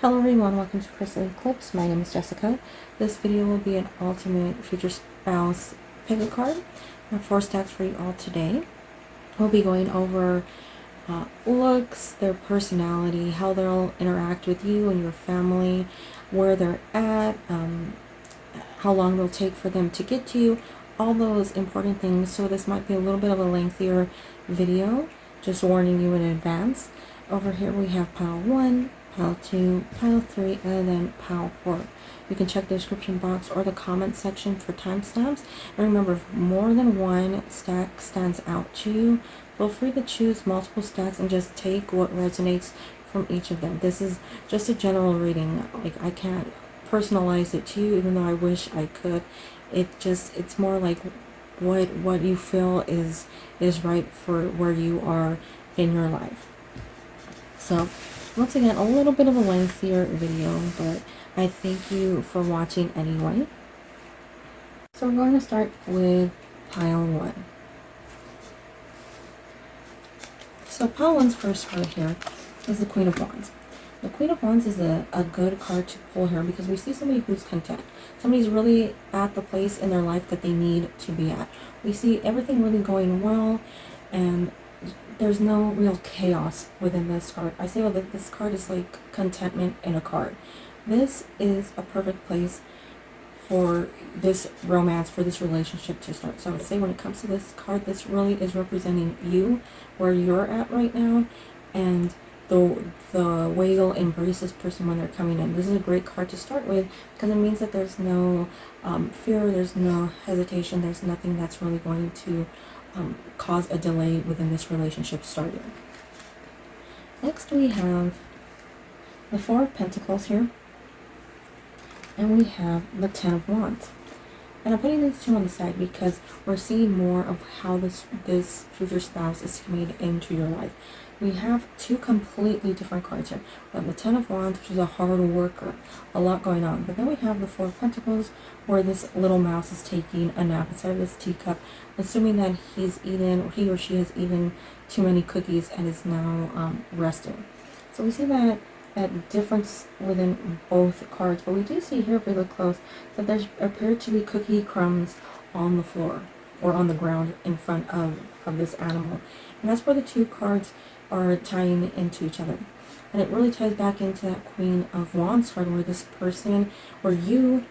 Hello everyone, welcome to Crystal Eclipse. My name is Jessica. This video will be an ultimate future spouse pick a card. I have 4 stacks for you all today. We'll be going over looks, their personality, how they'll interact with you and your family, where they're at, how long it'll take for them to get to you, all those important things. So this might be a little bit of a lengthier video, just warning you in advance. Over here we have pile 1, pile 2, pile 3, and then pile 4. You can check the description box or the comment section for timestamps. And remember, if more than one stack stands out to you, feel free to choose multiple stacks and just take what resonates from each of them. This is just a general reading. Like, I can't personalize it to you, even though I wish I could. It's more like what you feel is right for where you are in your life. So once again, a little bit of a lengthier video, but I thank you for watching anyway. So we're going to start with pile 1. So pile 1's first card here is the Queen of Wands. The Queen of Wands is a good card to pull here because we see somebody who's content. Somebody's really at the place in their life that they need to be at. We see everything really going well, and there's no real chaos within this card. I say that this card is like contentment in a card. This is a perfect place for this romance, for this relationship to start. So I would say when it comes to this card, this really is representing you, where you're at right now, and the way you'll embrace this person when they're coming in. This is a great card to start with because it means that there's no fear, there's no hesitation, there's nothing that's really going to cause a delay within this relationship starting. Next we have the 4 of Pentacles here, and we have the 10 of Wands. And I'm putting these two on the side because we're seeing more of how this future spouse is coming into your life. We have 2 completely different cards here. We have the 10 of Wands, which is a hard worker, a lot going on. But then we have the 4 of Pentacles, where this little mouse is taking a nap inside of this teacup, assuming that he or she has eaten too many cookies and is now resting. So we see that difference within both cards. But we do see here, if we look close, that there appear to be cookie crumbs on the floor or on the ground in front of this animal. And that's where the 2 cards are tying into each other. And it really ties back into that Queen of Wands card, where this person, where you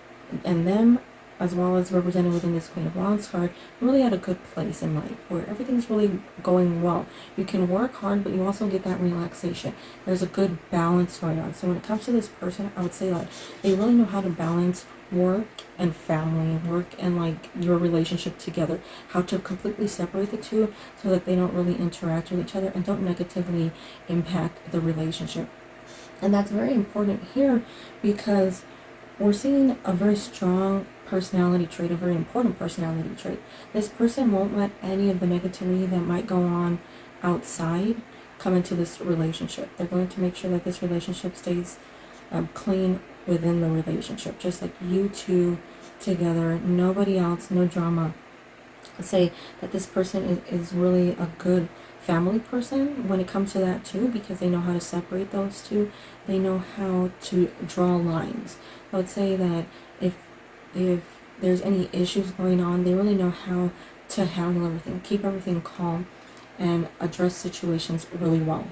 and them, as well as represented within this Queen of Wands card, really at a good place in life, where everything's really going well. You can work hard, but you also get that relaxation. There's a good balance going on. So when it comes to this person, I would say like they really know how to balance work and family, work and like your relationship together, how to completely separate the two so that they don't really interact with each other and don't negatively impact the relationship. And that's very important here because we're seeing a very strong personality trait, a very important personality trait. This person won't let any of the negativity that might go on outside come into this relationship. They're going to make sure that this relationship stays clean within the relationship, just like you two together, nobody else, no drama. I'd say that this person is really a good family person when it comes to that too, because they know how to separate those two. They know how to draw lines. I would say that if there's any issues going on, they really know how to handle everything, keep everything calm, and address situations really well.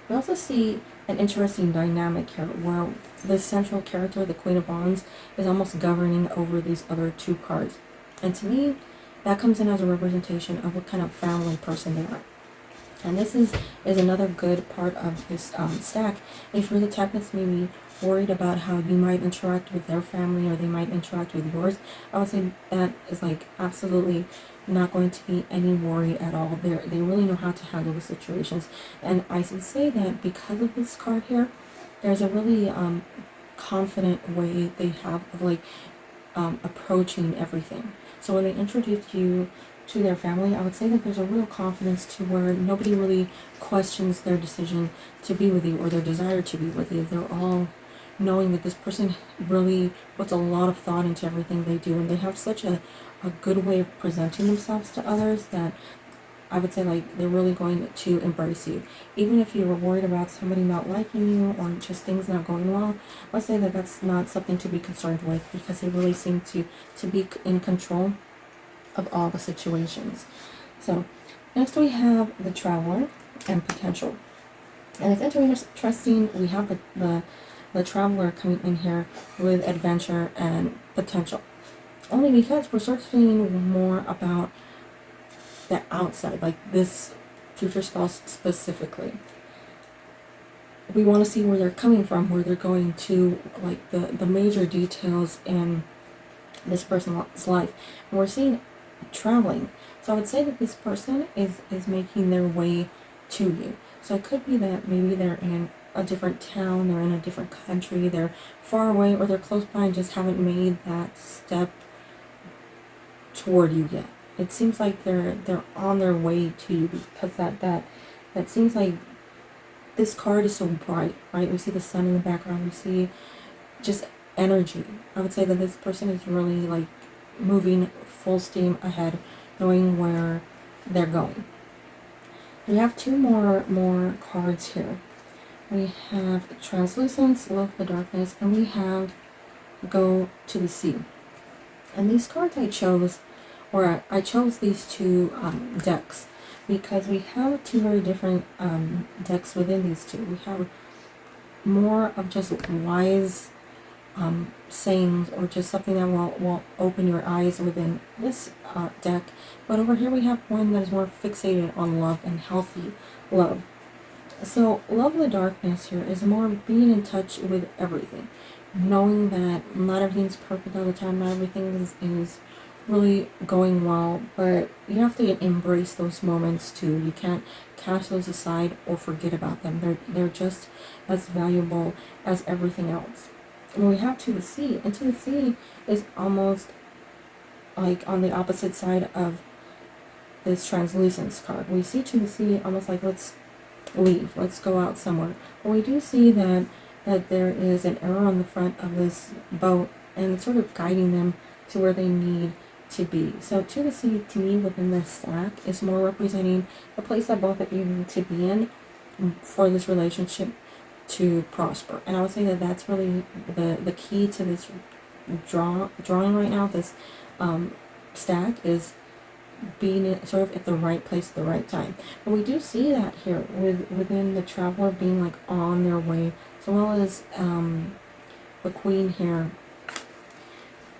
We also see an interesting dynamic here where the central character, the Queen of Wands, is almost governing over these other 2 cards. And to me, that comes in as a representation of what kind of family person they are. And this is another good part of this stack. If you're the type that's maybe worried about how you might interact with their family or they might interact with yours, I would say that is like absolutely not going to be any worry at all. They really know how to handle the situations. And I would say that because of this card here, there's a really confident way they have of like approaching everything. So when they introduce you to their family, I would say that there's a real confidence to where nobody really questions their decision to be with you or their desire to be with you. They're all knowing that this person really puts a lot of thought into everything they do, and they have such a good way of presenting themselves to others that I would say like they're really going to embrace you. Even if you were worried about somebody not liking you or just things not going well, let's say that that's not something to be concerned with, because they really seem to be in control of all the situations. So next we have the Traveler and Potential. And it's interesting, we have the Traveler coming in here with adventure and potential. Only because we're sort of seeing more about the outside, like this future spouse specifically. We want to see where they're coming from, where they're going to, like the major details in this person's life. And we're seeing traveling. So I would say that this person is making their way to you. So it could be that maybe they're in a different town, they're in a different country, they're far away, or they're close by and just haven't made that step toward you yet. It seems like they're on their way to you, because that seems like this card is so bright, right? We see the sun in the background, we see just energy. I would say that this person is really like moving full steam ahead, knowing where they're going. We have two more cards here. We have Translucence, Love the Darkness, and we have Go to the Sea. And these cards I chose these two decks because we have two very different decks within these two. We have more of just wise sayings, or just something that will open your eyes within this deck. But over here we have one that is more fixated on love and healthy love. So Love the Darkness here is more being in touch with everything, knowing that not everything's perfect all the time, not everything is really going well, but you have to embrace those moments too. You can't cast those aside or forget about them. They're just as valuable as everything else. And we have To the Sea, and To the Sea is almost like on the opposite side of this Translucence card. We see To the Sea almost like let's leave, let's go out somewhere. But we do see that there is an arrow on the front of this boat, and it's sort of guiding them to where they need to be. So To the Sea, to me, within this stack, is more representing the place that both of you need to be in for this relationship to prosper. And I would say that that's really the key to this drawing right now. This stack is being sort of at the right place at the right time. But we do see that here within the Traveler being like on their way, as well as the Queen here.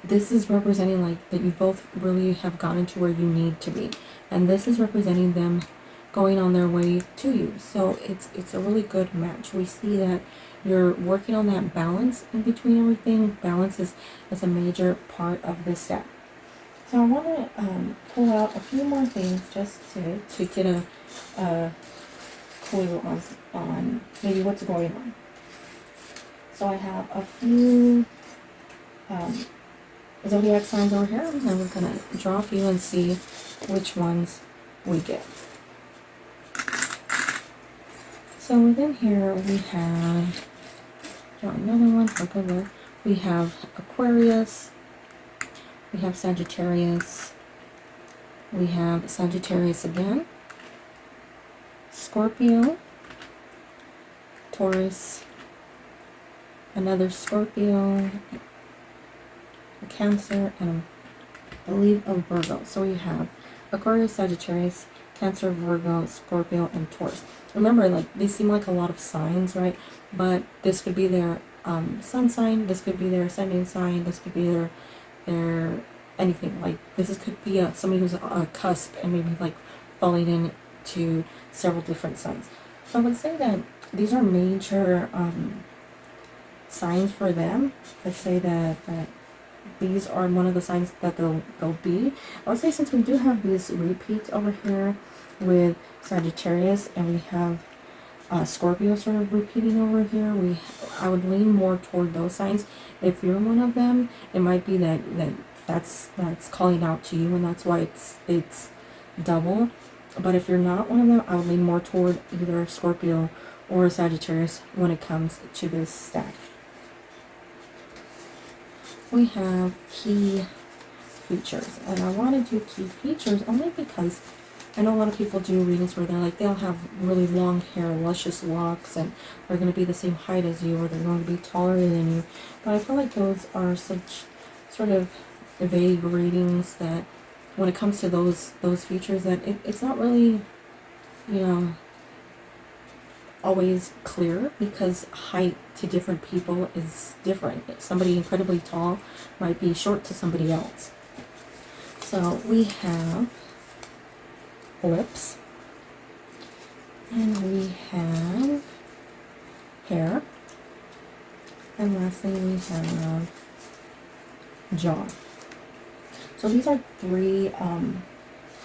This is representing like that you both really have gotten to where you need to be, and this is representing them going on their way to you. So it's a really good match. We see that you're working on that balance in between everything. Balance is a major part of this set. So I want to pull out a few more things just to get a clue on maybe what's going on. So I have a few Zodiac signs over here, and we're going to draw a few and see which ones we get. So within here we have, draw another one for good luck. We have Aquarius, we have Sagittarius, we have Sagittarius again, Scorpio, Taurus, another Scorpio, a Cancer, and I believe a Virgo. So we have Aquarius, Sagittarius, Cancer, Virgo, Scorpio, and Taurus. Remember, like, these seem like a lot of signs, right? But this could be their sun sign, this could be their ascending sign, this could be their anything. Like, this could be somebody who's a cusp and maybe like falling into several different signs. So I would say that these are major signs for them. Let's say that these are one of the signs that they'll be. I would say, since we do have these repeats over here with Sagittarius, and we have Scorpio sort of repeating over here, I would lean more toward those signs. If you're one of them, it might be that's calling out to you, and that's why it's double. But if you're not one of them, I would lean more toward either Scorpio or Sagittarius when it comes to this stack. We have key features, and I want to do key features only because I know a lot of people do readings where they're like, they'll have really long hair, luscious locks, and they're going to be the same height as you, or they're going to be taller than you. But I feel like those are such sort of vague readings that when it comes to those features, that it's not really, you know, always clear, because height to different people is different. Somebody incredibly tall might be short to somebody else. So we have lips, and we have hair, and lastly we have jaw. So these are three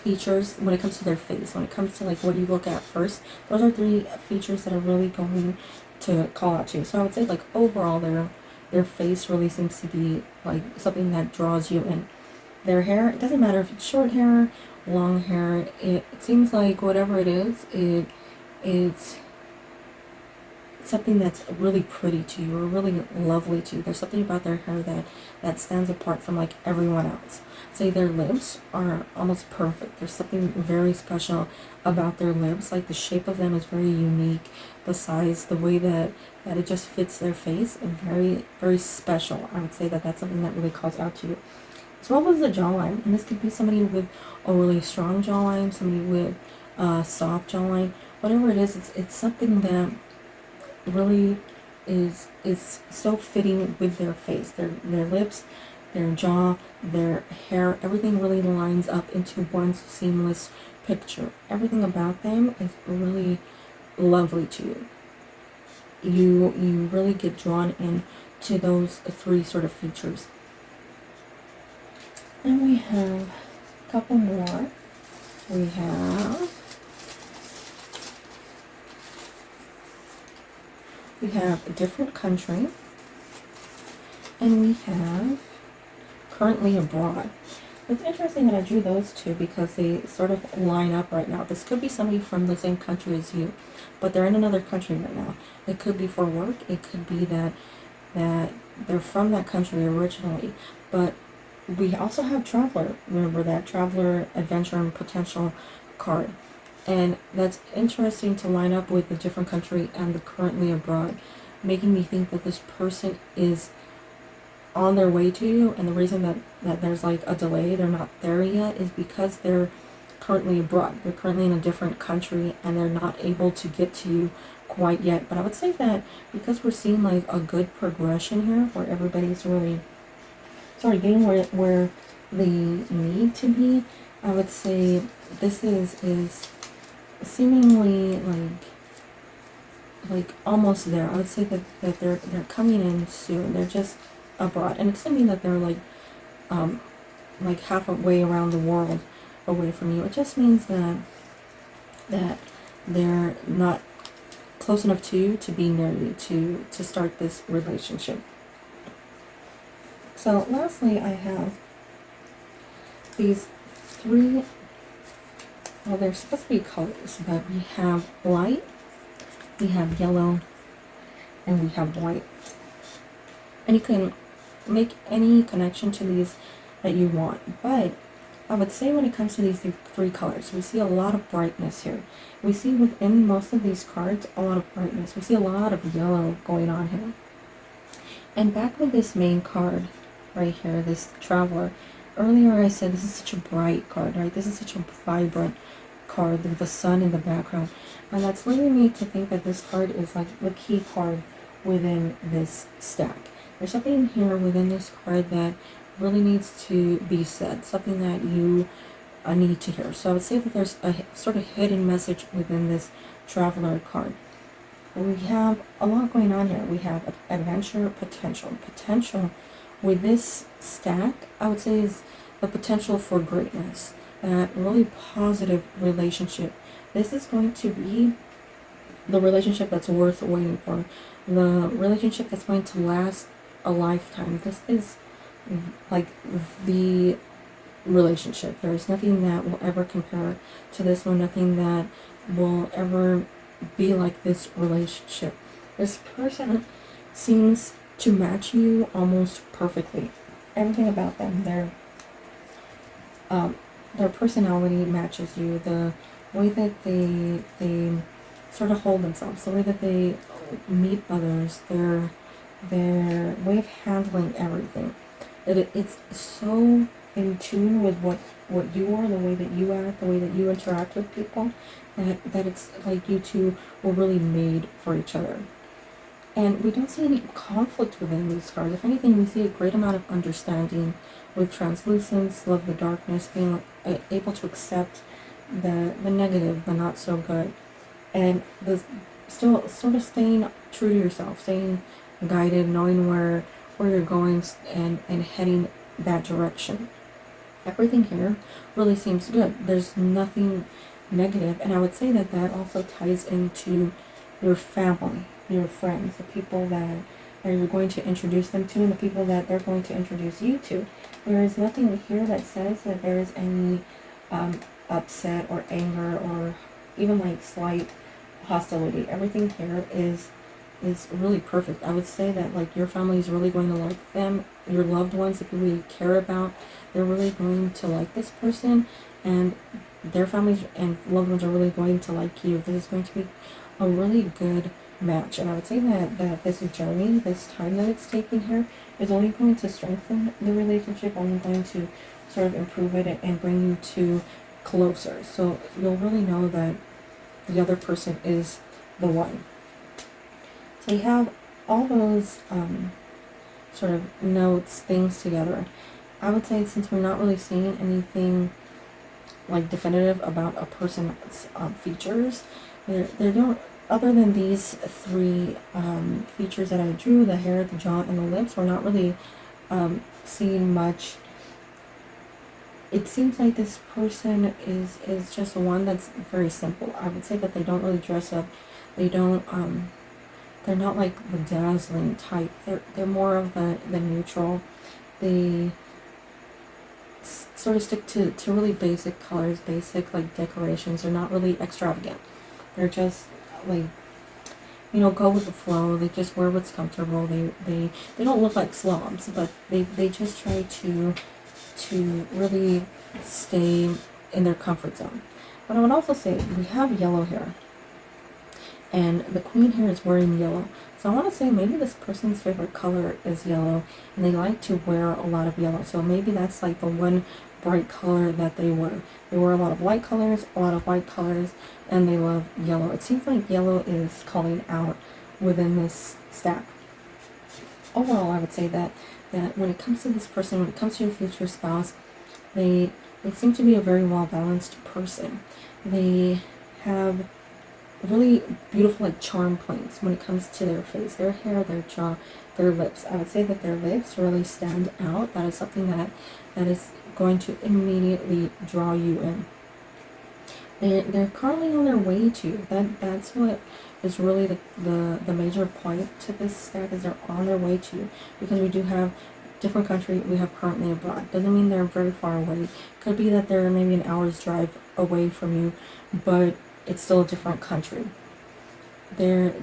features when it comes to their face. When it comes to like what you look at first, those are three features that are really going to call out to you. So I would say like overall their face really seems to be like something that draws you in. Their hair, it doesn't matter if it's short hair, long hair, it seems like whatever it is, it's something that's really pretty to you, or really lovely to you. There's something about their hair that stands apart from like everyone else. Say their lips are almost perfect. There's something very special about their lips. Like the shape of them is very unique. The size, the way that it just fits their face, and very, very special. I would say that that's something that really calls out to you. As well as the jawline, and this could be somebody with a really strong jawline, somebody with a soft jawline, whatever it is, it's something that really is so fitting with their face, their lips, their jaw, their hair. Everything really lines up into one seamless picture. Everything about them is really lovely to you. You really get drawn in to those three sort of features. And we have a couple more. We have a different country, and we have currently abroad. It's interesting that I drew those two because they sort of line up right now. This could be somebody from the same country as you, but they're in another country right now. It could be for work. It could be that they're from that country originally, but we also have traveler. Remember that traveler, adventure, and potential card. And that's interesting to line up with the different country and the currently abroad, making me think that this person is on their way to you. And the reason that there's like a delay, they're not there yet, is because they're currently abroad. They're currently in a different country and they're not able to get to you quite yet. But I would say that because we're seeing like a good progression here where everybody's really getting where they need to be, I would say this is seemingly like almost there. I would say that they're coming in soon. They're just abroad, and it doesn't mean that they're like halfway around the world away from you. It just means that they're not close enough to you to be near you to start this relationship. So lastly, I have these three, well, they're supposed to be colors, but we have light, we have yellow, and we have white. And you can make any connection to these that you want, but I would say when it comes to these three colors, we see a lot of brightness here. We see within most of these cards a lot of brightness. We see a lot of yellow going on here. And back with this main card right here, this traveler, earlier I said this is such a bright card, right? This is such a vibrant card with the sun in the background. And that's leading me to think that this card is like the key card within this stack. There's something here within this card that really needs to be said, something that you need to hear. So I would say that there's a sort of hidden message within this traveler card. We have a lot going on here. We have adventure, potential. Potential with this stack, I would say, is the potential for greatness. That really positive relationship. This is going to be the relationship that's worth waiting for. The relationship that's going to last a lifetime. This is like the relationship. There is nothing that will ever compare to this one. Nothing that will ever be like this relationship. This person seems to match you almost perfectly. Everything about them, their personality matches you, the way that they sort of hold themselves, the way that they meet others, their way of handling everything. It's so in tune with what you are, the way that you act, the way that you interact with people, that it's like you two were really made for each other. And we don't see any conflict within these cards. If anything, we see a great amount of understanding with translucence, love the darkness, being able to accept the negative, the not so good, and the still sort of staying true to yourself, staying guided, knowing where you're going, and heading that direction. Everything here really seems good. There's nothing negative, and I would say that that also ties into your family, your friends, the people that you're going to introduce them to, and the people that they're going to introduce you to. There is nothing here that says that there is any upset or anger or even like slight hostility. Everything here is really perfect. I would say that like your family is really going to like them, your loved ones, the people you care about, they're really going to like this person, and their families and loved ones are really going to like you. This is going to be a really good match, and I would say that this journey, this time that it's taking here, is only going to strengthen the relationship, only going to sort of improve it and bring you to closer. So you'll really know that the other person is the one. So you have all those sort of notes, things together. I would say since we're not really seeing anything like definitive about a person's features, there don't, other than these three features that I drew, the hair, the jaw, and the lips, we're not really seeing much. It seems like this person is just one that's very simple. I would say that they don't really dress up. They don't they're not like the dazzling type. They're more of the neutral. They sort of stick to really basic colors, basic like decorations. They're not really extravagant. They're just like, you know, go with the flow. They just wear what's comfortable. They don't look like slobs, but they just try to really stay in their comfort zone. But I would also say we have yellow here, and the queen here is wearing yellow. So I want to say maybe this person's favorite color is yellow, and they like to wear a lot of yellow. So maybe that's like the one bright color that they wear. They wear a lot of light colors, a lot of white colors, and they love yellow. It seems like yellow is calling out within this stack. Overall, I would say that when it comes to this person, when it comes to your future spouse, they seem to be a very well-balanced person. They have really beautiful like charm points when it comes to their face, their hair, their jaw, their lips. I would say that their lips really stand out. That is something that is going to immediately draw you in. They're currently on their way to that's what is really the major point to this stack, is they're on their way to, because we do have different country, we have currently abroad. Doesn't mean they're very far away. Could be that they're maybe an hour's drive away from you, but it's still a different country. They're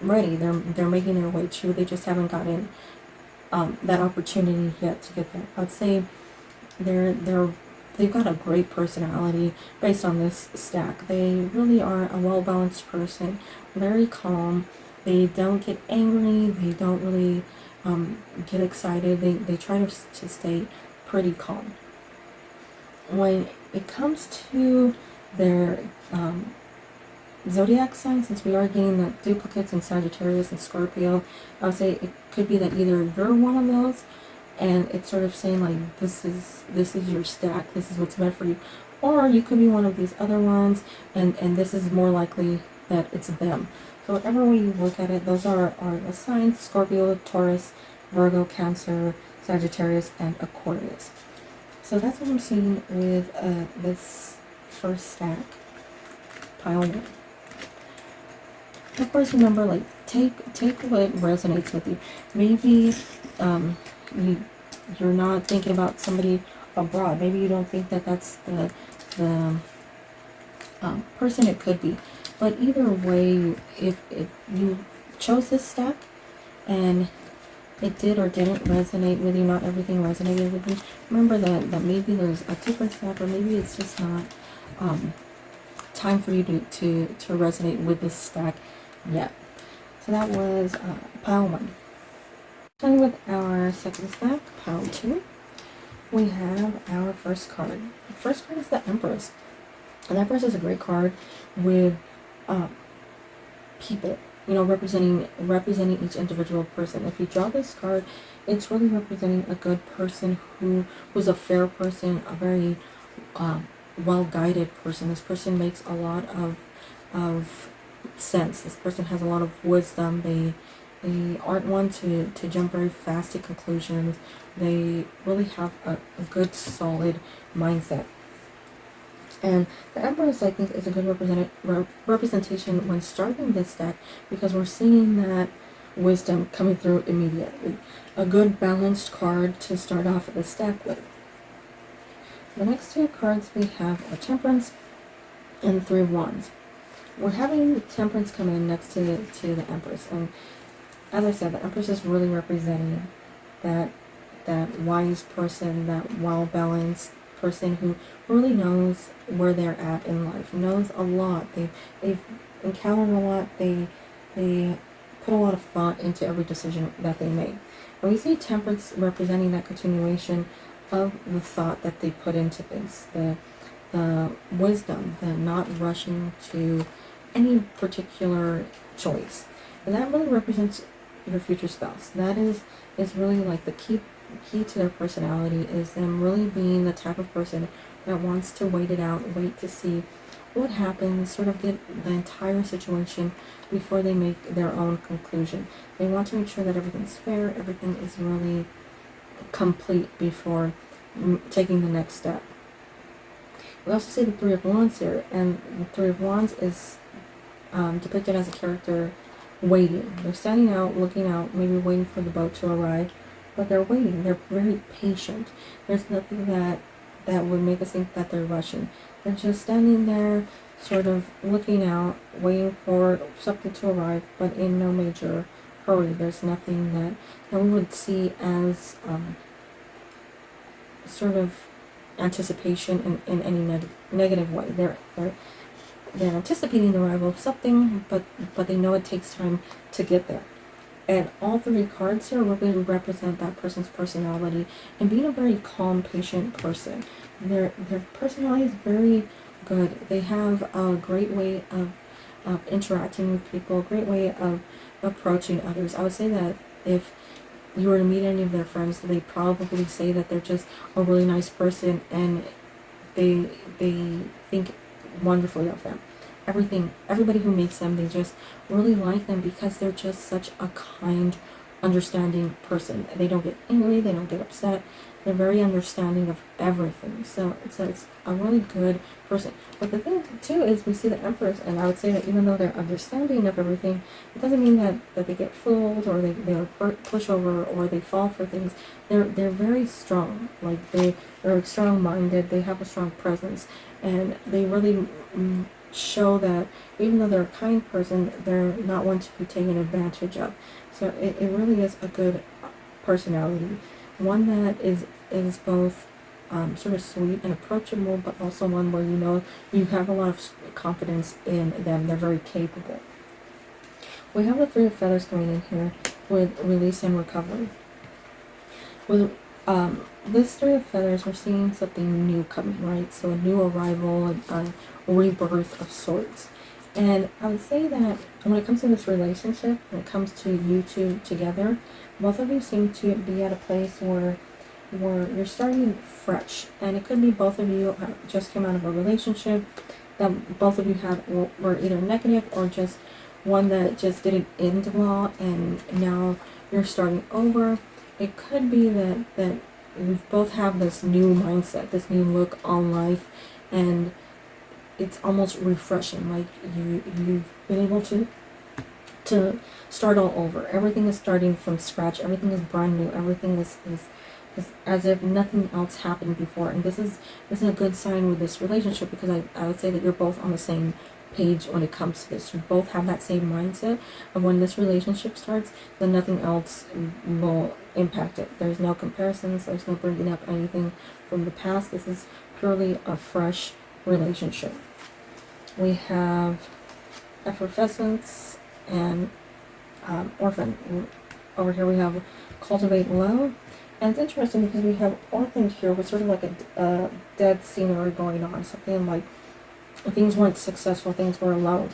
ready. They're making their way to. They just haven't gotten that opportunity yet to get there. I'd say they've got a great personality based on this stack. They really are a well-balanced person, very calm. They don't get angry. They don't really get excited. They try to stay pretty calm. When it comes to their Zodiac signs, since we are getting the duplicates in Sagittarius and Scorpio, I would say it could be that either you're one of those, and it's sort of saying like this is your stack, this is what's meant for you, or you could be one of these other ones, and this is more likely that it's them. So whatever way you look at it, those are the signs: Scorpio, Taurus, Virgo, Cancer, Sagittarius, and Aquarius. So that's what I'm seeing with this first stack, pile 1. Of course, remember, like, take what resonates with you. Maybe you're not thinking about somebody abroad. Maybe you don't think that that's the person it could be. But either way, if you chose this stack and it did or didn't resonate with you, not everything resonated with you, remember that maybe there's a different stack, or maybe it's just not time for you to resonate with this stack yet. So that was pile 1. Starting with our second stack, pile 2, we have our first card. The first card is the Empress. And the Empress is a great card with people, you know, representing each individual person. If you draw this card, it's really representing a good person who's a fair person, a very well-guided person. This person makes a lot of sense. This person has a lot of wisdom. They aren't one to jump very fast to conclusions. They really have a good, solid mindset. And the Empress, I think, is a good representation when starting this deck, because we're seeing that wisdom coming through immediately. A good balanced card to start off this deck with. The next 2 cards we have are Temperance and 3 of Wands. We're having Temperance come in next to the Empress, and as I said, the Empress is really representing that wise person, that well-balanced person who really knows where they're at in life, knows a lot. They've encountered a lot. They put a lot of thought into every decision that they make. And we see Temperance representing that continuation of the thought that they put into things, the wisdom, the not rushing to any particular choice. And that really represents your future spouse. That is really like the key to their personality, is them really being the type of person that wants to wait it out, wait to see what happens, sort of get the entire situation before they make their own conclusion. They want to make sure that everything's fair, everything is really complete before taking the next step. We also see the 3 of Wands here, and the 3 of Wands is depicted as a character waiting. They're standing out, looking out, maybe waiting for the boat to arrive, but they're waiting. They're very patient. There's nothing that would make us think that they're rushing. They're just standing there, sort of looking out, waiting for something to arrive, but in no major hurry. There's nothing that we would see as sort of anticipation in any negative way. They're anticipating the arrival of something, but they know it takes time to get there. And all 3 cards here really represent that person's personality and being a very calm, patient person. Their personality is very good. They have a great way of interacting with people, a great way of approaching others. I would say that if you were to meet any of their friends, they'd probably say that they're just a really nice person, and they think wonderfully of them. Everybody who meets them, they just really like them because they're just such a kind, understanding person. They don't get angry, they don't get upset. They're very understanding of everything. So it's a really good person. But the thing too is we see the Empress, and I would say that even though they're understanding of everything, it doesn't mean that they get fooled, or they're pushover, or they fall for things. They're very strong. Like they're strong-minded. They have a strong presence, and they really show that even though they're a kind person, they're not one to be taken advantage of. So it really is a good personality, one that is both sort of sweet and approachable, but also one where you know you have a lot of confidence in them. They're very capable. We have the 3 of Feathers coming in here with release and recovery. With this 3 of Feathers, we're seeing something new coming, right? So a new arrival, a rebirth of sorts. And I would say that when it comes to this relationship, when it comes to you two together, both of you seem to be at a place where you're starting fresh. And it could be both of you just came out of a relationship that both of you had were either negative, or just one that just didn't end well, and now you're starting over. It could be that you both have this new mindset, this new look on life, and it's almost refreshing. Like you've been able to start all over. Everything is starting from scratch. Everything is brand new. Everything is as if nothing else happened before. And this is a good sign with this relationship, because I would say that you're both on the same page when it comes to this. You both have that same mindset of when this relationship starts, then nothing else will impact it. There's no comparisons, there's no bringing up anything from the past. This is purely a fresh relationship. We have effervescence and orphan. Over here we have cultivate love. And it's interesting because we have orphaned here with sort of like a dead scenery going on. Something like things weren't successful, things were low.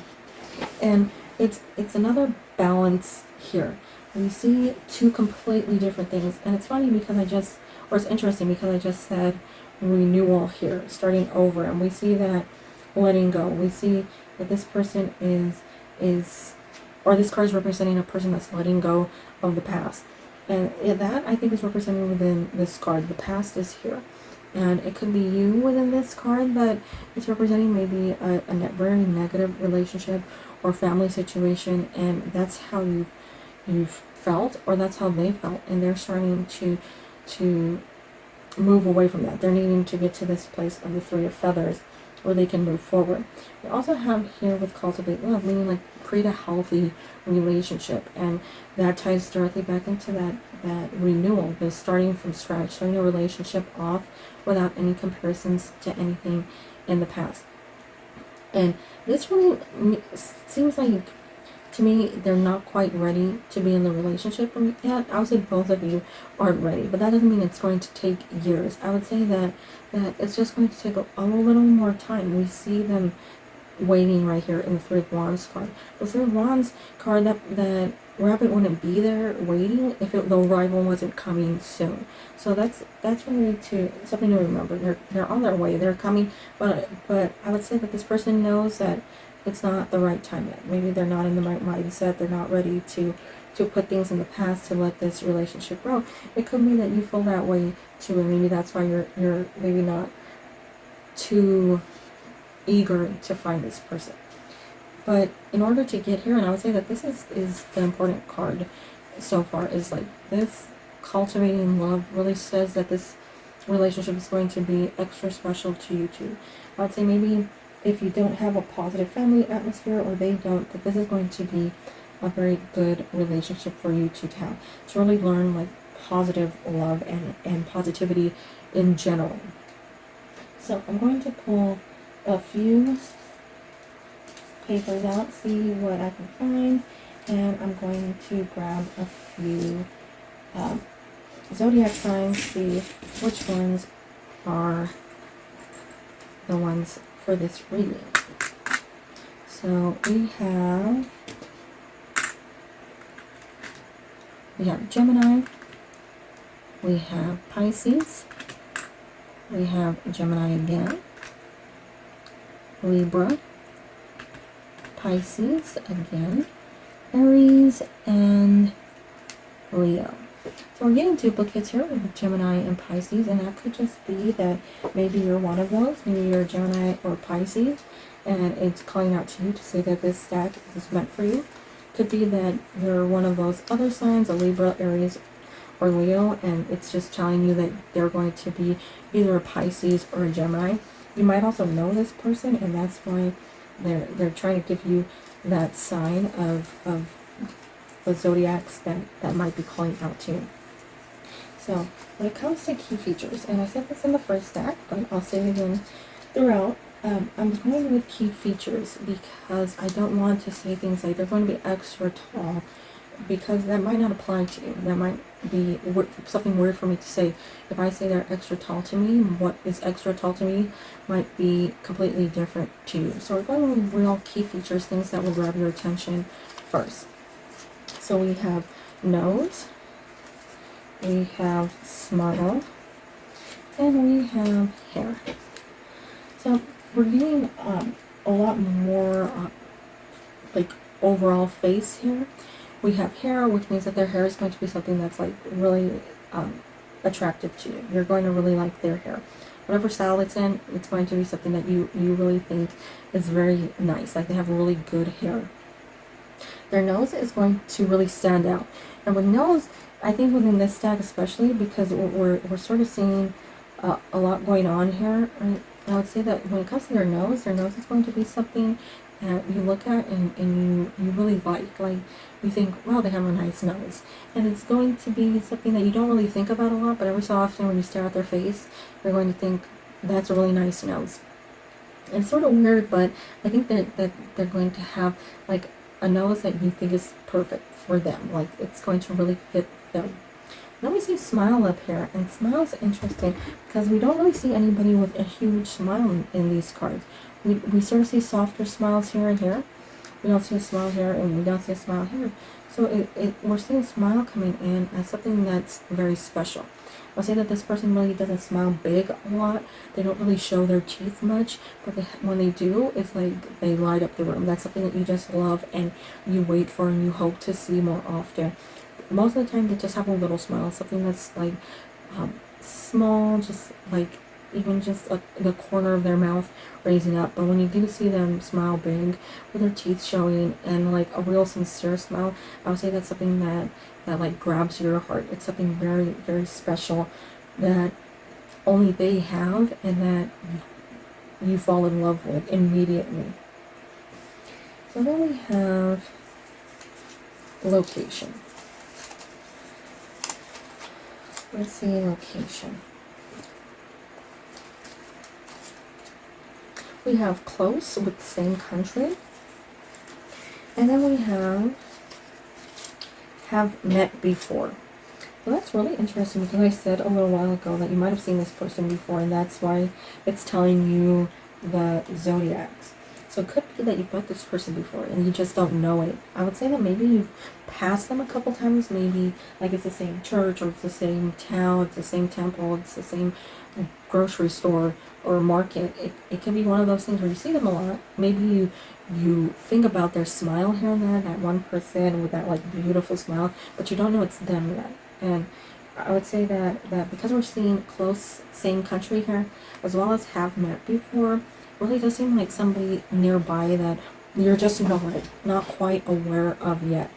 And it's another balance here. We see two completely different things. And it's funny because it's interesting because I just said renewal here, starting over. And we see that letting go. We see that this person or this card is representing a person that's letting go of the past. And that, I think, is represented within this card. The past is here. And it could be you within this card, but it's representing maybe a very negative relationship or family situation. And that's how you've felt, or that's how they felt. And they're starting to move away from that. They're needing to get to this place of the Three of Feathers where they can move forward. We also have here with cultivate love, meaning like create a healthy relationship, and that ties directly back into that renewal, the starting from scratch, starting a relationship off without any comparisons to anything in the past. And this really seems like, to me, they're not quite ready to be in the relationship yet. I would say both of you aren't ready, but that doesn't mean it's going to take years. I would say that it's just going to take a little more time. We see them waiting right here in the Three of Wands card. The Three of Wands card, that rabbit wouldn't be there waiting if the arrival wasn't coming soon. So that's really something to remember. They're on their way. They're coming, but I would say that this person knows that it's not the right time yet. Maybe they're not in the right mindset. They're not ready to put things in the past to let this relationship grow. It could be that you feel that way too, and maybe that's why you're maybe not too eager to find this person. But in order to get here, and I would say that this is the important card so far, is like this cultivating love really says that this relationship is going to be extra special to you two. I would say maybe if you don't have a positive family atmosphere, or they don't, that this is going to be a very good relationship for you to have, to really learn like positive love and positivity in general. So I'm going to pull a few papers out, see what I can find, and I'm going to grab a few zodiac signs, see which ones are the ones for this reading. So we have Gemini, we have Pisces, we have Gemini again, Libra, Pisces again, Aries, and Leo. So we're getting duplicates here with Gemini and Pisces, and that could just be that maybe you're one of those. Maybe you're Gemini or Pisces, and it's calling out to you to say that this stack is meant for you. Could be that you're one of those other signs, a Libra, Aries, or Leo, and it's just telling you that they're going to be either a Pisces or a Gemini. You might also know this person, and that's why they're trying to give you that sign of the zodiacs that might be calling out to you. So when it comes to key features, and I said this in the first stack, but I'll say it again throughout, I'm going with key features because I don't want to say things like they're going to be extra tall, because that might not apply to you. That might be something weird for me to say. If I say they're extra tall to me, what is extra tall to me might be completely different to you. So we're going with real key features, things that will grab your attention first. So we have nose, we have smile, and we have hair. So we're getting a lot more like overall face here. We have hair, which means that their hair is going to be something that's like really attractive to you. You're going to really like their hair. Whatever style it's in, it's going to be something that you really think is very nice. Like they have really good hair. Their nose is going to really stand out. And with nose, I think within this stack especially, because we're sort of seeing a lot going on here, right? I would say that when it comes to their nose is going to be something that you look at and you really like you think, wow, they have a nice nose. And it's going to be something that you don't really think about a lot, but every so often when you stare at their face, you're going to think, that's a really nice nose. And it's sort of weird, but I think that they're going to have like a nose that you think is perfect for them. Like it's going to really fit them. Then we see smile up here, and smile is interesting because we don't really see anybody with a huge smile in these cards. We sort of see softer smiles here and here. We don't see a smile here, and we don't see a smile here. So we're seeing smile coming in as something that's very special. I'll say that this person really doesn't smile big a lot. They don't really show their teeth much, but when they do, it's like they light up the room. That's something that you just love and you wait for and you hope to see more often. Most of the time, they just have a little smile, something that's like small, just like even just the corner of their mouth raising up. But when you do see them smile big with their teeth showing and like a real sincere smile, I would say that's something that like grabs your heart. It's something very, very special that only they have and that you fall in love with immediately. So then we have location. Let's see location. We have close with same country. And then we have met before. Well, that's really interesting because I said a little while ago that you might have seen this person before, and that's why it's telling you the zodiacs. So it could be that you've met this person before and you just don't know it. I would say that maybe you've passed them a couple times, maybe like it's the same church or it's the same town, it's the same temple, it's the same grocery store or market. It can be one of those things where you see them a lot. Maybe you think about their smile here and there, that one person with that like beautiful smile, but you don't know it's them yet. And I would say that because we're seeing close same country here, as well as have met before, really does seem like somebody nearby that you're just not quite aware of yet.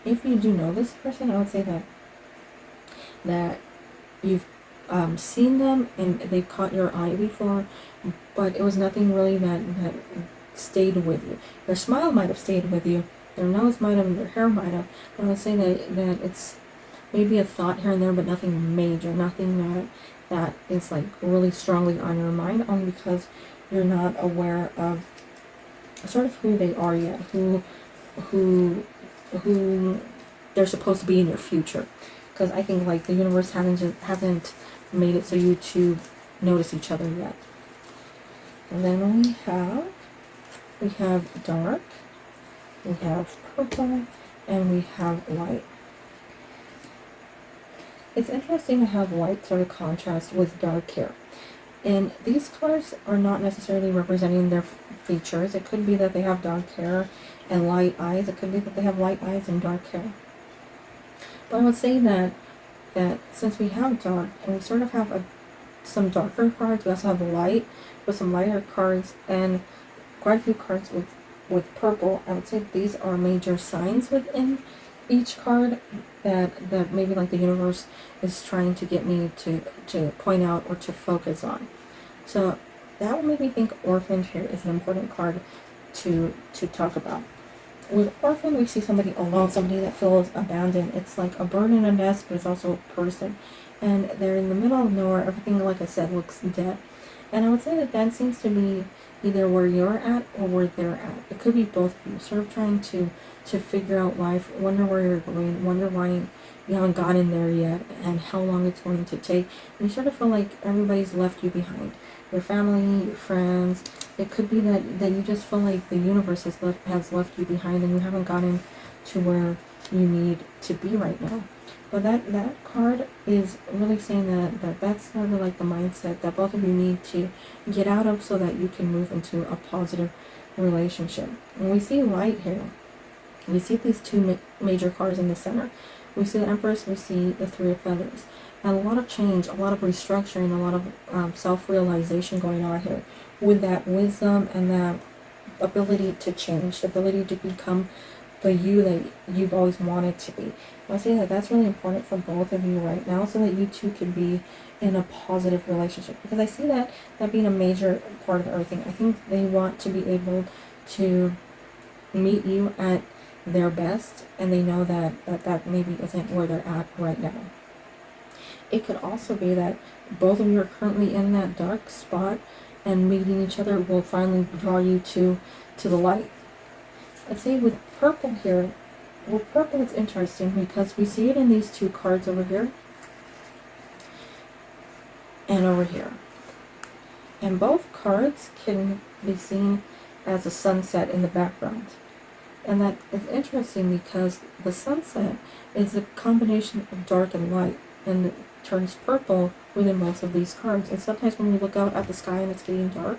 If you do know this person, I would say that you've seen them and they've caught your eye before, but it was nothing really that stayed with you. Their smile might have stayed with you, their nose might have, their hair might have, but I would say that it's maybe a thought here and there, but nothing major, nothing that is like really strongly on your mind, only because you're not aware of sort of who they are yet, who they're supposed to be in your future. Because I think like the universe hasn't made it so you two notice each other yet. And then we have dark, we have purple, and we have white. It's interesting to have white sort of contrast with dark here. And these colors are not necessarily representing their features. It could be that they have dark hair and light eyes. It could be that they have light eyes and dark hair. But I would say that since we have dark and we sort of have some darker cards, we also have light with some lighter cards and quite a few cards with purple. I would say these are major signs within each card that maybe like the universe is trying to get me to point out or to focus on. So that would make me think orphaned here is an important card to talk about. With orphan, we see somebody alone, somebody that feels abandoned. It's like a bird in a nest, but it's also a person. And they're in the middle of nowhere. Everything, like I said, looks dead. And I would say that seems to be either where you're at or where they're at. It could be both of you, sort of trying to figure out life, wonder where you're going, wonder why you haven't gotten there yet, and how long it's going to take. And you sort of feel like everybody's left you behind. Your family, your friends. It could be that you just feel like the universe has left you behind and you haven't gotten to where you need to be right now. But that card is really saying that's sort of like the mindset that both of you need to get out of so that you can move into a positive relationship. And we see light here. We see these two major cards in the center. We see the Empress, we see the Three of Feathers. And a lot of change, a lot of restructuring, a lot of self-realization going on here with that wisdom and that ability to change, the ability to become the you that you've always wanted to be. I say that that's really important for both of you right now so that you two can be in a positive relationship. Because I see that being a major part of everything. I think they want to be able to meet you at their best, and they know that maybe isn't where they're at right now. It could also be that both of you are currently in that dark spot, and meeting each other will finally draw you to the light. I'd say with purple here, with purple it's interesting because we see it in these two cards over here and over here. And both cards can be seen as a sunset in the background. And that is interesting because the sunset is a combination of dark and light, and it turns purple within most of these cards. And sometimes when we look out at the sky and it's getting dark,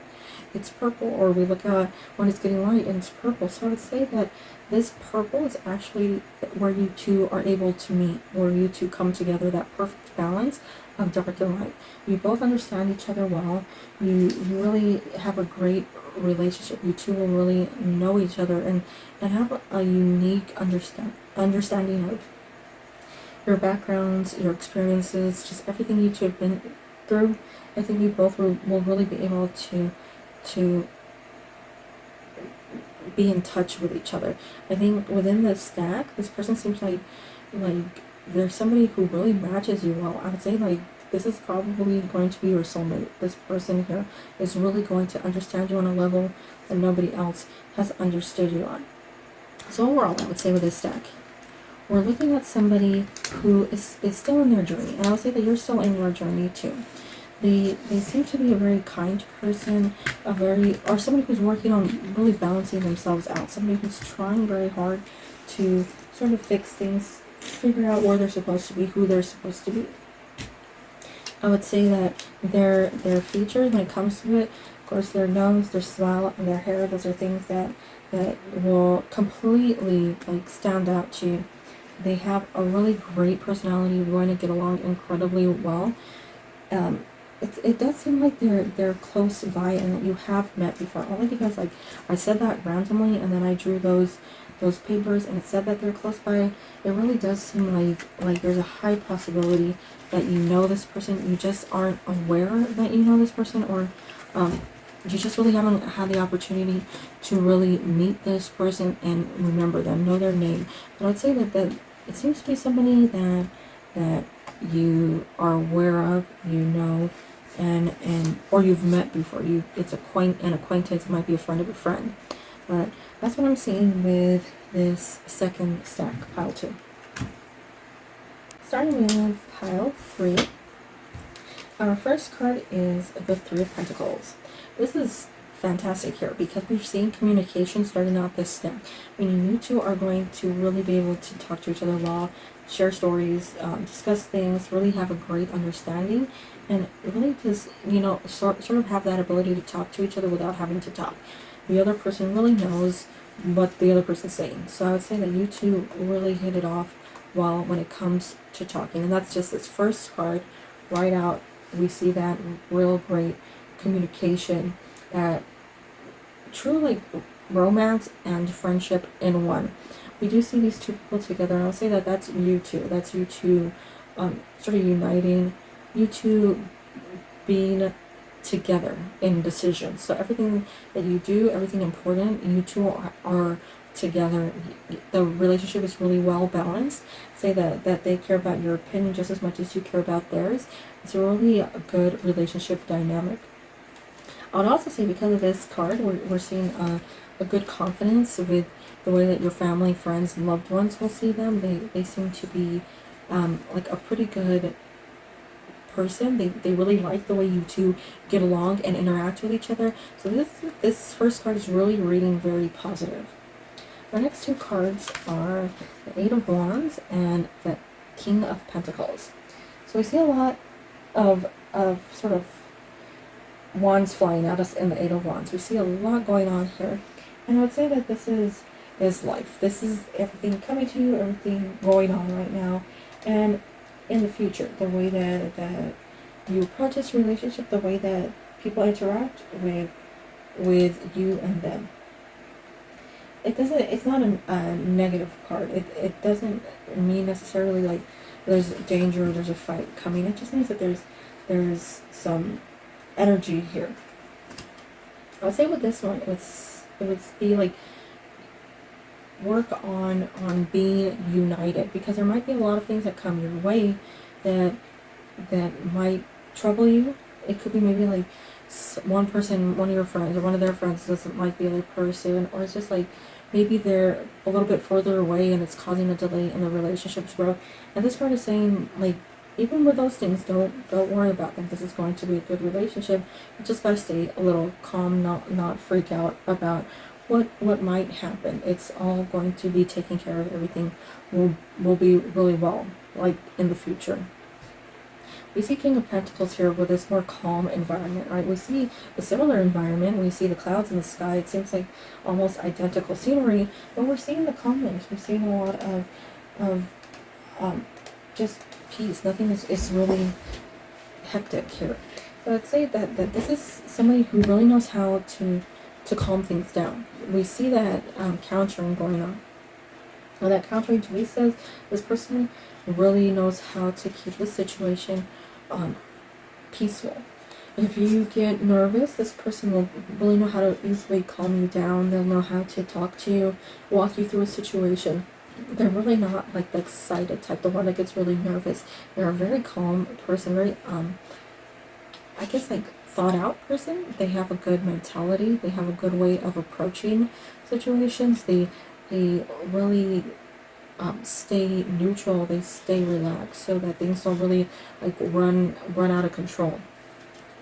it's purple, or we look out when it's getting light and it's purple. So I would say that this purple is actually where you two are able to meet, where you two come together, that perfect balance of dark and light. You both understand each other well. You really have a great relationship. You two will really know each other and have a unique understanding of your backgrounds, your experiences, just everything you two have been through. I think you both will really be able to be in touch with each other. I think within this stack, this person seems like there's somebody who really matches you well. I would say like this is probably going to be your soulmate. This person here is really going to understand you on a level that nobody else has understood you on. So overall, I would say with this stack, we're looking at somebody who is still in their journey. And I would say that you're still in your journey too. They seem to be a very kind person, or somebody who's working on really balancing themselves out. Somebody who's trying very hard to sort of fix things, figure out where they're supposed to be, who they're supposed to be. I would say that their features, when it comes to it, of course, their nose, their smile, and their hair, those are things that will completely like stand out to you. They have a really great personality. You're going to get along incredibly well. It does seem like they're close by and that you have met before. Only because like I said that randomly and then I drew those papers and it said that they're close by. It really does seem like there's a high possibility that you know this person. You just aren't aware that you know this person, or you just really haven't had the opportunity to really meet this person and remember them, know their name. But I'd say that it seems to be somebody that you are aware of, you know, and or you've met before. It's an acquaintance, it might be a friend of a friend. But that's what I'm seeing with this second stack, pile 2. Starting with pile 3, our first card is the 3 of Pentacles. This is fantastic here because we're seeing communication starting out this step. Meaning you two are going to really be able to talk to each other well, share stories, discuss things, really have a great understanding, and really just, sort of have that ability to talk to each other without having to talk. The other person really knows what the other person's saying. So I would say that you two really hit it off well when it comes to talking. And that's just this first card right out. We see that real great communication, that true like romance and friendship in one. We do see these two people together, and I'll say that that's you two. That's you two sort of uniting, you two being together in decisions. So everything that you do, everything important, you two are together. The relationship is really well balanced. Say that they care about your opinion just as much as you care about theirs. It's a really good relationship dynamic. I would also say because of this card, we're seeing a good confidence with the way that your family, friends, and loved ones will see them. They seem to be like a pretty good person. They really like the way you two get along and interact with each other. So this first card is really reading very positive. The next two cards are the 8 of Wands and the King of Pentacles. So we see a lot of sort of wands flying at us in the 8 of Wands. We see a lot going on here. And I would say that this is life. This is everything coming to you, everything going on right now. And in the future, the way that you approach this relationship, the way that people interact with you and them. It's not a negative card. It doesn't mean necessarily like there's danger or there's a fight coming. It just means that there's some energy here. I would say with this one, it would be like work on being united, because there might be a lot of things that come your way that might trouble you. It could be maybe like one person, one of your friends, or one of their friends doesn't like the other person, or it's just like maybe they're a little bit further away and it's causing a delay in the relationship's growth. And this card is saying, like, even with those things, don't worry about them. This is going to be a good relationship. You just gotta stay a little calm, not freak out about what might happen. It's all going to be taken care of. Everything will be really well, like in the future. We see King of Pentacles here with this more calm environment, right? We see a similar environment. We see the clouds in the sky. It seems like almost identical scenery, but we're seeing the calmness. We're seeing a lot of just peace. Nothing is really hectic here. So I'd say that this is somebody who really knows how to calm things down. We see that countering going on. Well, that countering to me says this person really knows how to keep the situation peaceful. If you get nervous, this person will really know how to easily calm you down. They'll know how to talk to you, walk you through a situation. They're really not like the excited type, the one that gets really nervous. They're a very calm person, very I guess like thought out person. They have a good mentality. They have a good way of approaching situations. They really stay neutral. They stay relaxed so that things don't really like run out of control.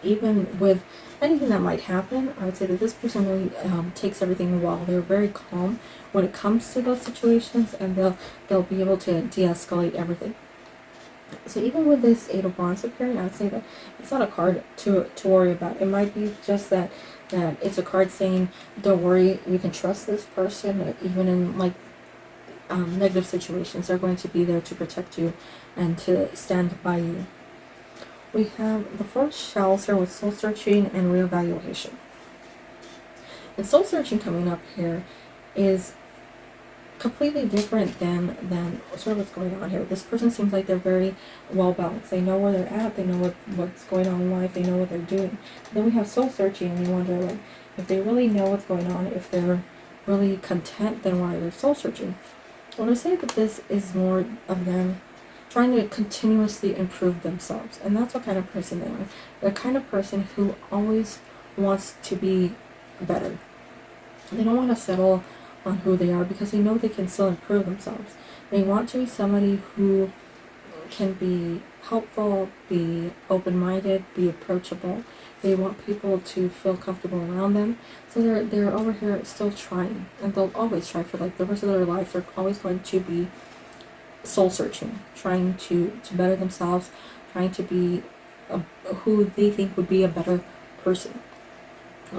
Even with anything that might happen, I would say that this person really takes everything well. They're very calm when it comes to those situations, and they'll be able to de-escalate everything. So even with this Eight of Wands appearing, I'd say that it's not a card to worry about. It might be just that it's a card saying, don't worry, you can trust this person, even in like negative situations. They're going to be there to protect you and to stand by you. We have the first shells here with soul searching and reevaluation. And soul searching coming up here is completely different than sort of what's going on here. This person seems like they're very well balanced. They know where they're at. They know what's going on in life. They know what they're doing. Then we have soul searching, and you wonder, like, if they really know what's going on, if they're really content, then why they're soul searching. I want to say that this is more of them trying to continuously improve themselves. And that's what kind of person they are. They're the kind of person who always wants to be better. They don't want to settle on who they are because they know they can still improve themselves. They want to be somebody who can be helpful, be open-minded, be approachable. They want people to feel comfortable around them. So they're over here still trying, and they'll always try for like the rest of their life. They're always going to be soul searching, trying to better themselves, trying to be who they think would be a better person.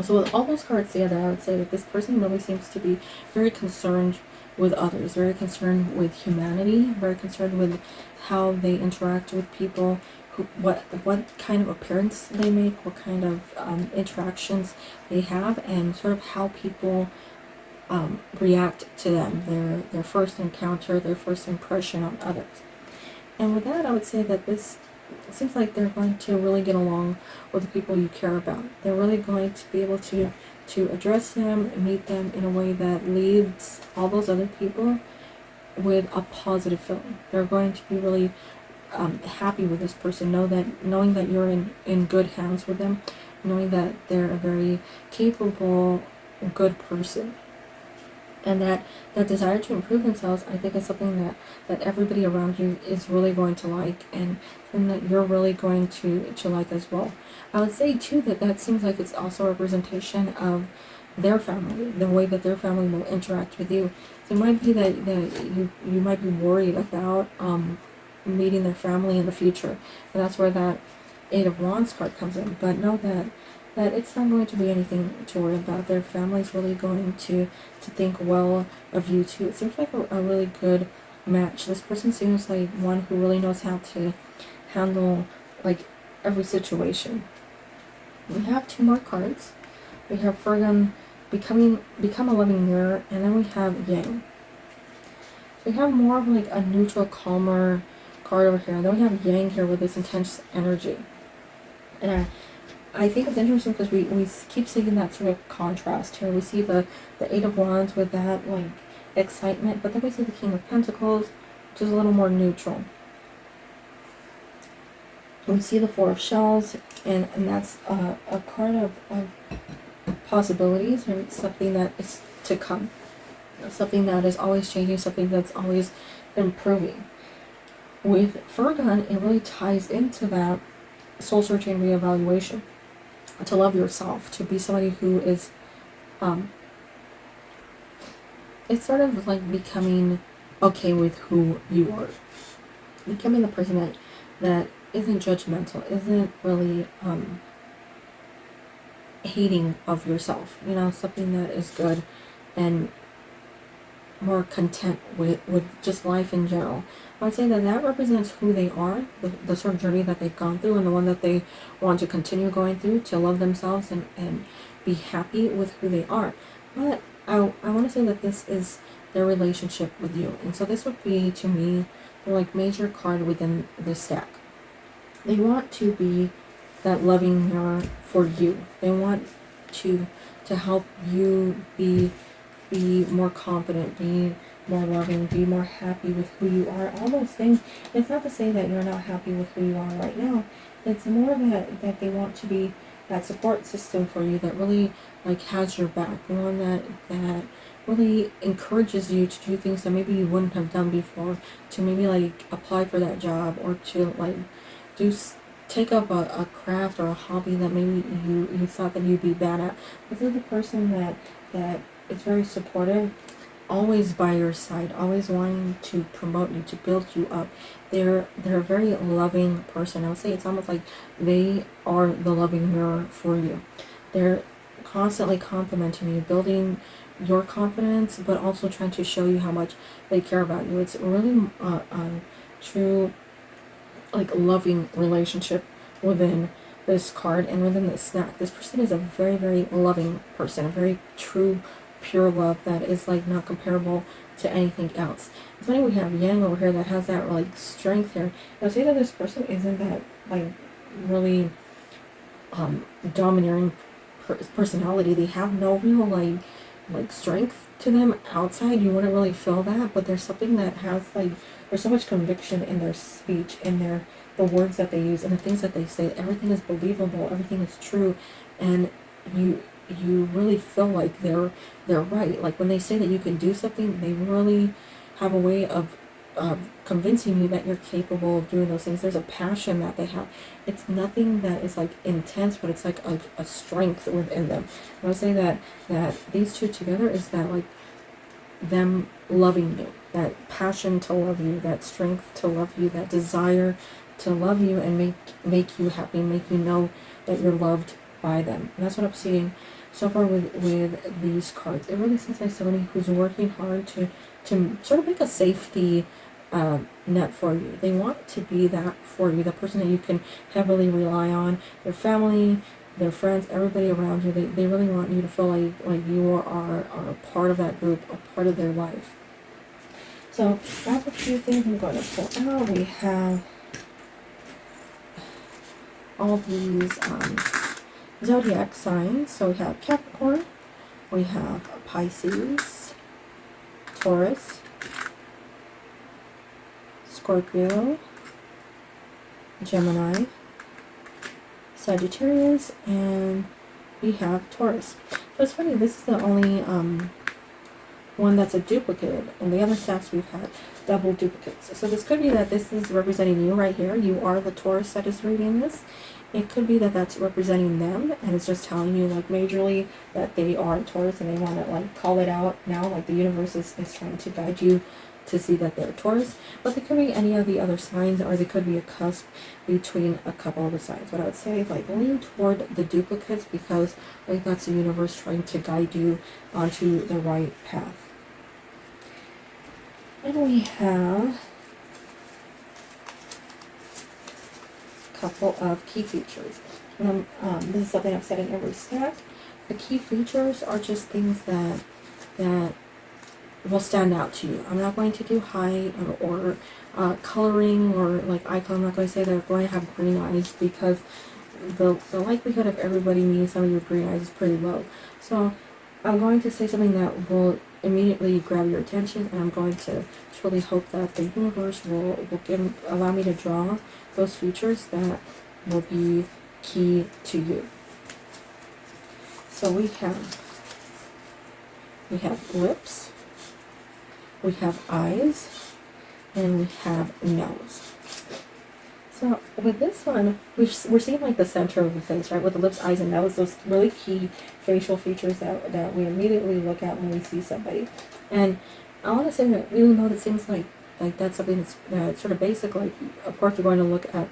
So with all those cards together, I would say that this person really seems to be very concerned with others, very concerned with humanity, very concerned with how they interact with people, what kind of appearance they make, what kind of interactions they have, and sort of how people react to them, their first encounter, their first impression on others. And with that, I would say that this seems like they're going to really get along with the people you care about. They're really going to be able to address them and meet them in a way that leaves all those other people with a positive feeling. They're going to be really happy with this person, knowing that you're in good hands with them, knowing that they're a very capable, good person. And that desire to improve themselves, I think, is something that everybody around you is really going to like, and that you're really going to like as well. I would say too that seems like it's also a representation of their family, the way that their family will interact with you. So it might be that you might be worried about meeting their family in the future, and that's where that Eight of Wands card comes in. But know that it's not going to be anything to worry about. Their family's really going to think well of you too. It seems like a really good match. This person seems like one who really knows how to handle like every situation. We have two more cards. We have Fergan, become a loving mirror, and then we have Yang. So we have more of like a neutral, calmer card over here. And then we have Yang here with this intense energy. And I think it's interesting because we keep seeing that sort of contrast here. We see the Eight of Wands with that like excitement. But then we see the King of Pentacles, which is a little more neutral. We see the Four of Shells, and that's a card of possibilities, or something that is to come. Something that is always changing, something that's always improving. With Furgun, it really ties into that soul-searching reevaluation. To love yourself, to be somebody who is, it's sort of like becoming okay with who you are. Becoming the person that isn't judgmental, isn't really hating of yourself. You know, something that is good and more content with just life in general. I would say that represents who they are, the sort of journey that they've gone through, and the one that they want to continue going through, to love themselves and be happy with who they are. But I want to say that this is their relationship with you. And so this would be, to me, the like major card within the stack. They want to be that loving mirror for you. They want to help you be more confident, be more loving, be more happy with who you are. All those things. It's not to say that you're not happy with who you are right now. It's more that they want to be that support system for you, that really like has your back, one that really encourages you to do things that maybe you wouldn't have done before, to maybe like apply for that job, or to like take up a craft or a hobby that maybe you thought that you'd be bad at. This is the person that is very supportive, always by your side, always wanting to promote you, to build you up. They're a very loving person. I would say it's almost like they are the loving mirror for you. They're constantly complimenting you, building your confidence, but also trying to show you how much they care about you. It's really a true like loving relationship within this card and within this stack. This person is a very, very loving person, a very true, pure love that is like not comparable to anything else. It's funny, we have Yang over here that has that like strength here. Now say that this person isn't that like really domineering personality. They have no real like strength to them outside. You wouldn't really feel that, but there's something that has like, there's so much conviction in their speech, in the words that they use, and the things that they say. Everything is believable, everything is true, and you really feel like they're right. Like when they say that you can do something, they really have a way of convincing you that you're capable of doing those things. There's a passion that they have. It's nothing that is like intense, but it's like a strength within them. I would say that these two together is that like them loving you, that passion to love you, that strength to love you, that desire to love you and make you happy, make you know that you're loved by them. And that's what I'm seeing so far with these cards. It really seems like somebody who's working hard to sort of make a safety net for you. They want to be that for you, the person that you can heavily rely on, their family, their friends, everybody around you. They really want you to feel like you are a part of that group, a part of their life. So that's a few things I'm going to pull out. We have all these Zodiac signs. So we have Capricorn, we have Pisces, Taurus, Scorpio, Gemini, Sagittarius, and we have Taurus. So it's funny, this is the only one that's a duplicate, and the other stacks we've had double duplicates. So this could be that this is representing you right here. You are the Taurus that is reading this. It could be that that's representing them, and it's just telling you like majorly that they are Taurus, and they want to like call it out now, like the universe is trying to guide you to see that they're Taurus. But they could be any of the other signs, or they could be a cusp between a couple of the signs. But I would say like lean toward the duplicates, because like that's the universe trying to guide you onto the right path. And we have a couple of key features. This is something I've said in every stack. The key features are just things that will stand out to you. I'm not going to do height or coloring or like eye color. I'm not going to say they're going to have green eyes, because the likelihood of everybody meeting somebody with green eyes is pretty low. So I'm going to say something that will immediately grab your attention, and I'm going to truly hope that the universe will allow me to draw those features that will be key to you. So we have lips, we have eyes, and we have nose. So with this one, we're seeing like the center of the face, right? With the lips, eyes, and nose, those really key facial features that we immediately look at when we see somebody. And I want to say that even though it seems like that's something that's sort of basic, like of course you're going to look at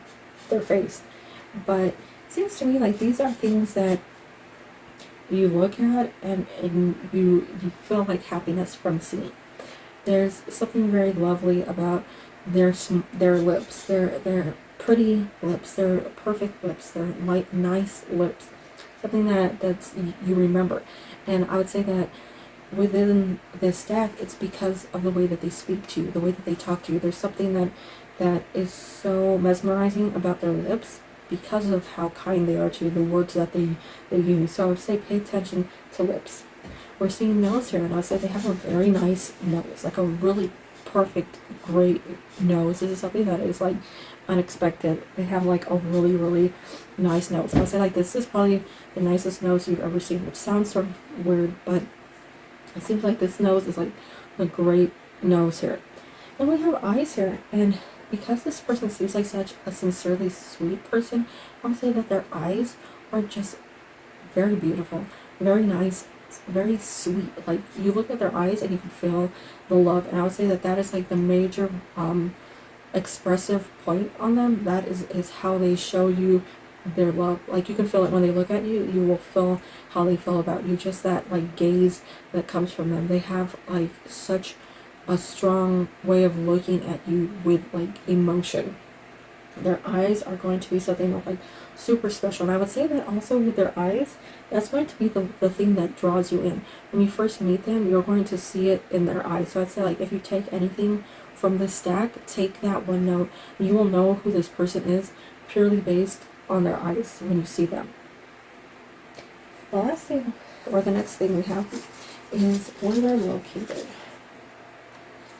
their face, but it seems to me like these are things that you look at and you feel like happiness from seeing. There's something very lovely about their lips. They're pretty lips. They're perfect lips. They're light, nice lips. Something that's you remember. And I would say that within this stack, it's because of the way that they speak to you, the way that they talk to you. There's something that is so mesmerizing about their lips because of how kind they are to you, the words that they use. So I would say pay attention to lips. We're seeing nose here, and I would say they have a very nice nose, like a really perfect, great nose. This is something that is like unexpected. They have like a really, really nice nose. I would say like this is probably the nicest nose you've ever seen, which sounds sort of weird, but it seems like this nose is like a great nose here. And we have eyes here, and because this person seems like such a sincerely sweet person, I would say that their eyes are just very beautiful, very nice, very sweet. Like you look at their eyes and you can feel the love, and I would say that is like the major expressive point on them. That is how they show you their love. Like you can feel it when they look at you. You will feel how they feel about you, just that like gaze that comes from them. They have like such a strong way of looking at you with like emotion. Their eyes are going to be something that's like super special, and I would say that also with their eyes, that's going to be the thing that draws you in. When you first meet them, you're going to see it in their eyes. So I'd say like if you take anything from this stack, take that one note. You will know who this person is purely based on their eyes when you see them. The last thing, or the next thing we have is where they're located.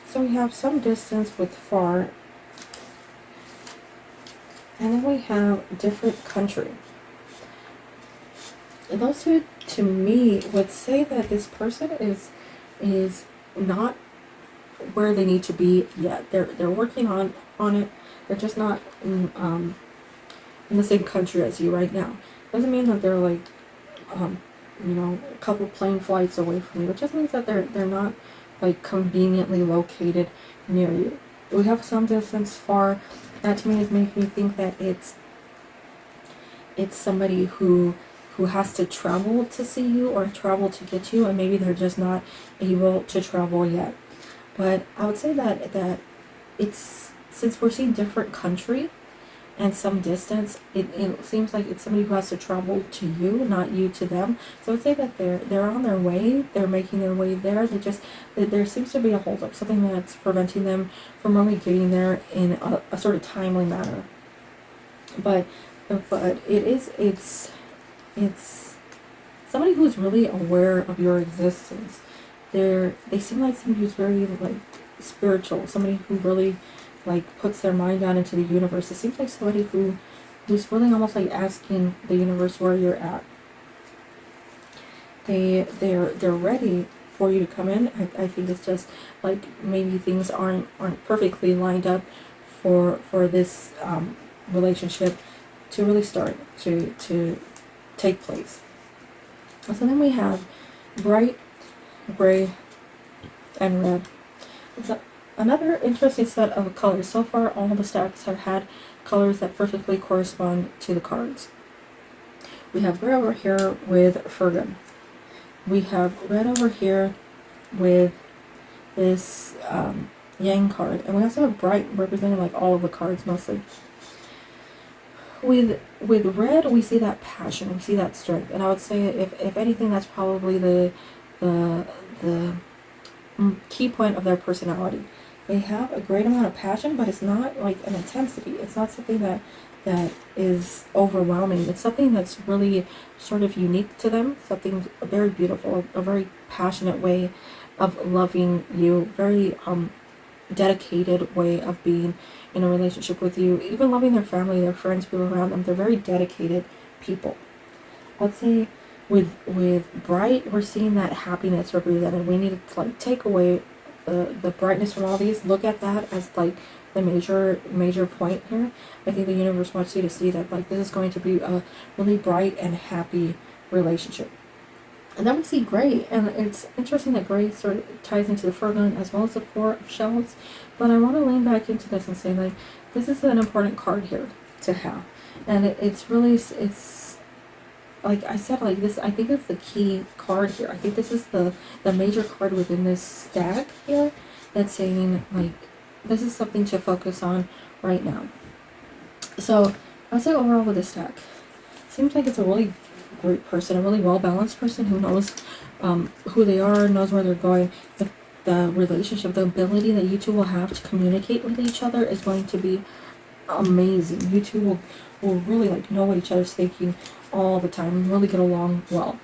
So we have some distance with far, and then we have different country. And those two, to me, would say that this person is not where they need to be yet. They're working on it. They're just not in the same country as you right now. Doesn't mean that they're like a couple plane flights away from you. It just means that they're not like conveniently located near you. We have some distance far. That to me is making me think that it's somebody who has to travel to see you or travel to get you, and maybe they're just not able to travel yet. But I would say that it's, since we're seeing different country and some distance, it seems like it's somebody who has to travel to you, not you to them. So I would say that they're on their way. They're making their way there. There seems to be a holdup, something that's preventing them from really getting there in a sort of timely manner. But it's somebody who's really aware of your existence. They seem like somebody who's very like spiritual, somebody who really like puts their mind out into the universe. It seems like somebody who's really almost like asking the universe where you're at. They're ready for you to come in. I think it's just like maybe things aren't perfectly lined up for this relationship to really start to take place. So then we have bright gray and red. It's another interesting set of colors. So far, all the stacks have had colors that perfectly correspond to the cards. We have gray over here with Fergus. We have red over here with this Yang card. And we also have bright representing like all of the cards mostly. With red, we see that passion, we see that strength. And I would say if anything, that's probably the key point of their personality. They have a great amount of passion, but it's not like an intensity. It's not something that is overwhelming. It's something that's really sort of unique to them, something very beautiful, a very passionate way of loving you, very dedicated way of being in a relationship with you, even loving their family, their friends, people around them. They're very dedicated people. Let's say with bright, we're seeing that happiness represented. We need to like take away the brightness from all these. Look at that as like the major point here. I think the universe wants you to see that like this is going to be a really bright and happy relationship. And then we see gray, and it's interesting that gray sort of ties into the Fergun as well as the Four of Shells. But I want to lean back into this and say like this is an important card here to have, and it's really it's like I said, like this, I think it's the key card here. I think this is the major card within this stack here that's saying like this is something to focus on right now. So I'd say overall with this stack, seems like it's a really great person, a really well-balanced person who knows who they are, knows where they're going. The relationship, the ability that you two will have to communicate with each other is going to be amazing. You two will really like know what each other's thinking all the time and really get along well.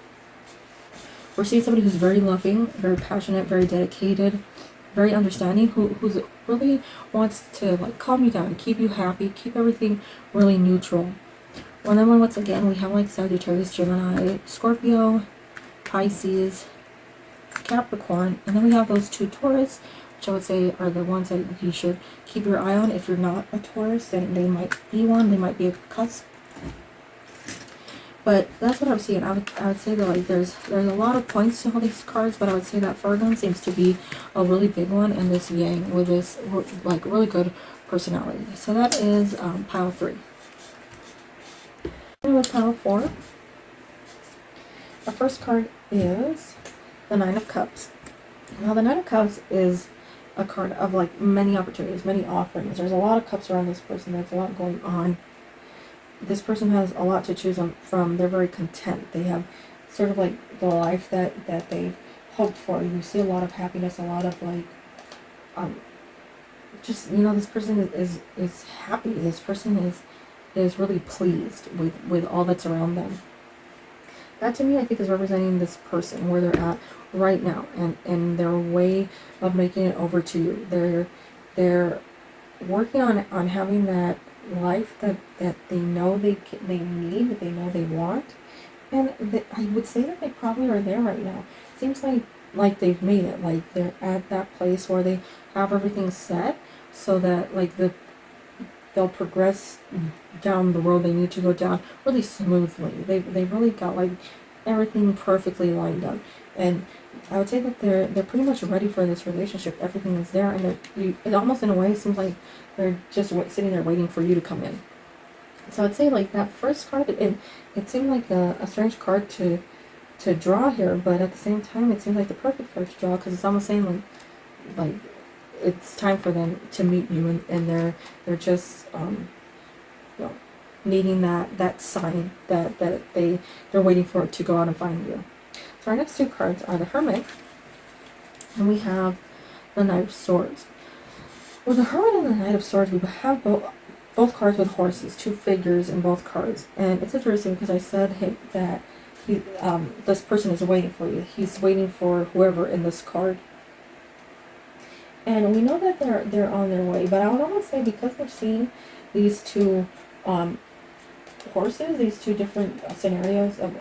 We're seeing somebody who's very loving, very passionate, very dedicated, very understanding, who's really wants to like calm you down, keep you happy, keep everything really neutral. And then once again, we have like Sagittarius, Gemini, Scorpio, Pisces, Capricorn, and then we have those two Taurus, which I would say are the ones that you should keep your eye on. If you're not a Taurus, then they might be one, they might be a cusp. But that's what I'm seeing. I would say that like there's a lot of points to all these cards, but I would say that Fergun seems to be a really big one, and this Yang with this like really good personality. So that is pile 3. With pile 4, the first card is the Nine of Cups. Now the Nine of Cups is a card of like many opportunities, many offerings. There's a lot of cups around this person. There's a lot going on. This person has a lot to choose from. They're very content. They have sort of like the life that they've hoped for. You see a lot of happiness, a lot of like just, you know, this person is happy. This person is really pleased with all that's around them. That to me I think is representing this person, where they're at right now, and their way of making it over to you. They're working on having that life that they know they need, that they know they want, and I would say that they probably are there right now. It seems like they've made it, like they're at that place where they have everything set, so that like they'll progress down the road they need to go down really smoothly. They really got like everything perfectly lined up, and I would say that they're pretty much ready for this relationship. Everything is there, and it almost in a way seems like they're just sitting there waiting for you to come in. So I'd say like that first card, it seemed like a strange card to draw here, but at the same time it seems like the perfect card to draw, because it's almost saying like it's time for them to meet you, and they're just you know, needing that sign that they're waiting for it to go out and find you. So our next two cards are the Hermit, and we have the Knight of Swords. With the Hermit and the Knight of Swords, we have both cards with horses, two figures in both cards. And it's interesting because I said that this person is waiting for you. He's waiting for whoever in this card. And we know that they're on their way. But I would almost say, because we're seeing these two horses, these two different scenarios of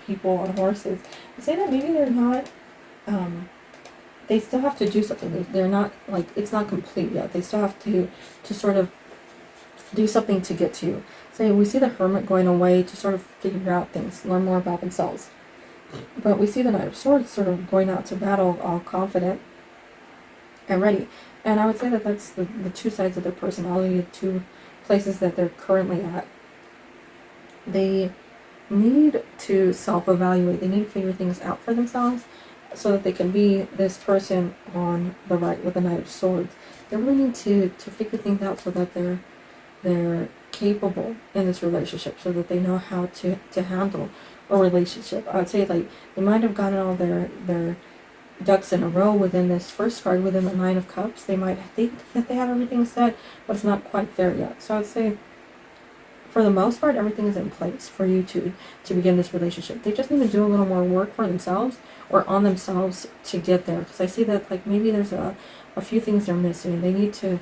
people on horses, I say that maybe they're not... they still have to do something. They're not, like, it's not complete yet. They still have to sort of do something to get to you. So we see the Hermit going away to sort of figure out things, learn more about themselves. But we see the Knight of Swords sort of going out to battle, all confident and ready. And I would say that that's the two sides of their personality, the two places that they're currently at. They need to self-evaluate. They need to figure things out for themselves, so that they can be this person on the right with the Knight of Swords. They really need to figure things out so that they're capable in this relationship, so that they know how to handle a relationship. I would say like they might have gotten all their ducks in a row within this first card, within the Nine of Cups. They might think that they have everything set, but it's not quite there yet. So I would say for the most part, everything is in place for you to begin this relationship. They just need to do a little more work for themselves or on themselves to get there. Because I see that like maybe there's a few things they're missing. They need to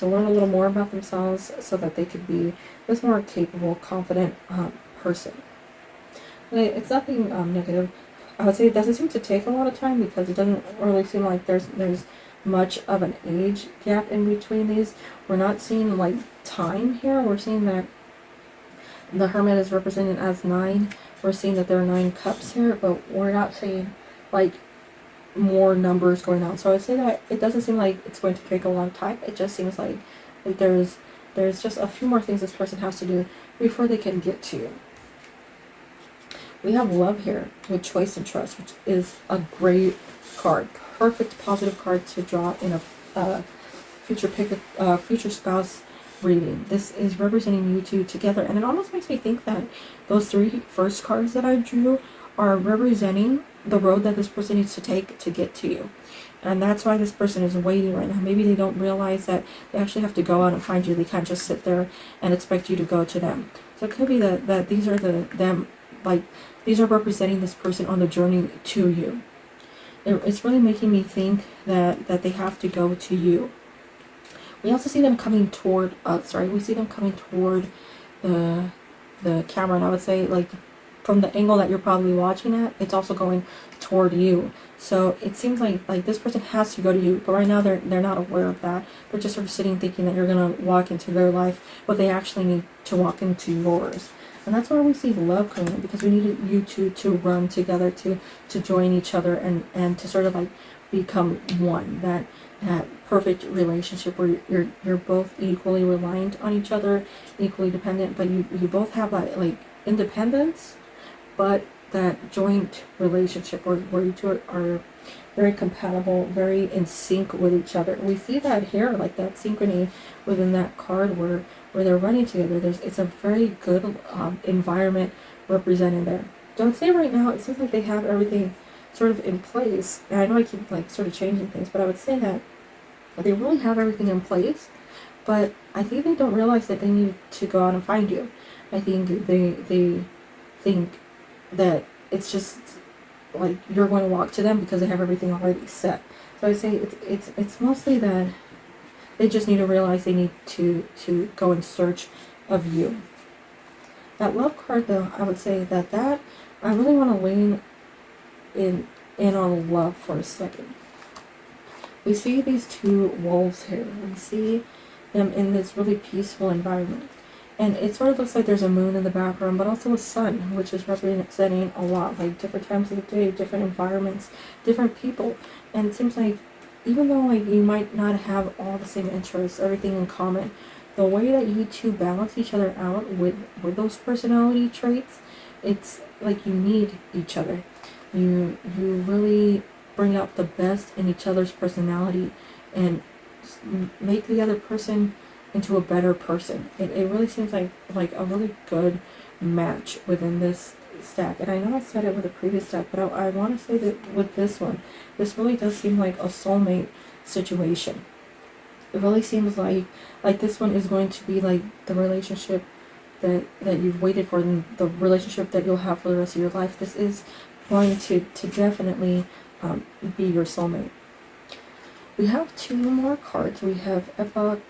learn a little more about themselves so that they could be this more capable, confident person. It's nothing negative. I would say it doesn't seem to take a lot of time because it doesn't really seem like there's much of an age gap in between these. We're not seeing like time here. We're seeing that the Hermit is represented as 9. We're seeing that there are 9 cups here, but we're not seeing like more numbers going on. So I'd say that it doesn't seem like it's going to take a long time. It just seems like there's just a few more things this person has to do before they can get to you. We have love here with choice and trust, which is a great card. Perfect positive card to draw in a future spouse reading. This is representing you two together, and it almost makes me think that those 3 first cards that I drew are representing the road that this person needs to take to get to you. And that's why this person is waiting right now. Maybe they don't realize that they actually have to go out and find you. They can't just sit there and expect you to go to them. So it could be that these are these are representing this person on the journey to you. It's really making me think that they have to go to you. We also see them coming toward us, right? We see them coming toward the camera, and I would say like from the angle that you're probably watching at, it's also going toward you. So it seems like this person has to go to you, but right now they're not aware of that. They're just sort of sitting thinking that you're gonna walk into their life, but they actually need to walk into yours. And that's where we see love coming in, because we need you two to run together, to join each other and to sort of like become one. That perfect relationship where you're both equally reliant on each other, equally dependent, but you both have that like independence, but that joint relationship where you two are very compatible, very in sync with each other. We see that here, like that synchrony within that card where they're running together. It's a very good environment represented there. Don't say right now, it seems like they have everything sort of in place. And I know I keep like sort of changing things, but I would say that they really have everything in place, but I think they don't realize that they need to go out and find you. I think they think that it's just like you're going to walk to them because they have everything already set. So I say it's mostly that they just need to realize they need to go in search of you. That love card, though, I would say that I really want to lean in on love for a second. We see these 2 wolves here. We see them in this really peaceful environment. And it sort of looks like there's a moon in the background, but also a sun, which is representing a lot, like different times of the day, different environments, different people. And it seems like even though like you might not have all the same interests, everything in common, the way that you two balance each other out with those personality traits, it's like you need each other. You really bring out the best in each other's personality and make the other person into a better person. It really seems like a really good match within this stack. And I know I said it with a previous stack, but I want to say that with this one, this really does seem like a soulmate situation. It really seems like this one is going to be like the relationship that you've waited for, and the relationship that you'll have for the rest of your life. This is going to definitely be your soulmate. We have 2 more cards. We have Epoch,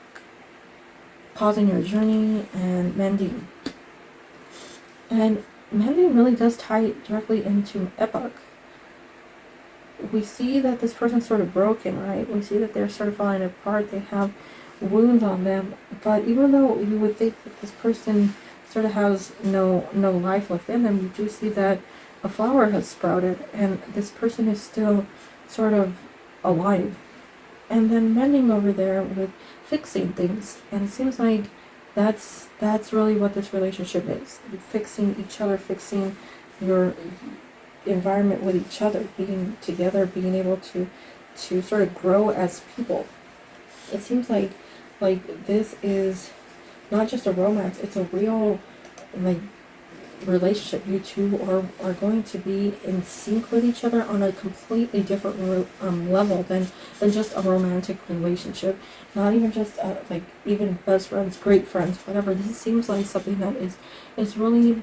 Pausing Your Journey, and Mending. And Mending really does tie directly into Epoch. We see that this person's sort of broken, right? We see that they're sort of falling apart. They have wounds on them. But even though you would think that this person sort of has no life within them, you do see that a flower has sprouted and this person is still sort of alive. And then Mending over there with fixing things. And it seems like that's really what this relationship is. Fixing each other, fixing your environment with each other, being together, being able to sort of grow as people. It seems like this is not just a romance, it's a real like relationship. You two are going to be in sync with each other on a completely different level than just a romantic relationship. Not even just like even best friends, great friends, whatever. This seems like something that is really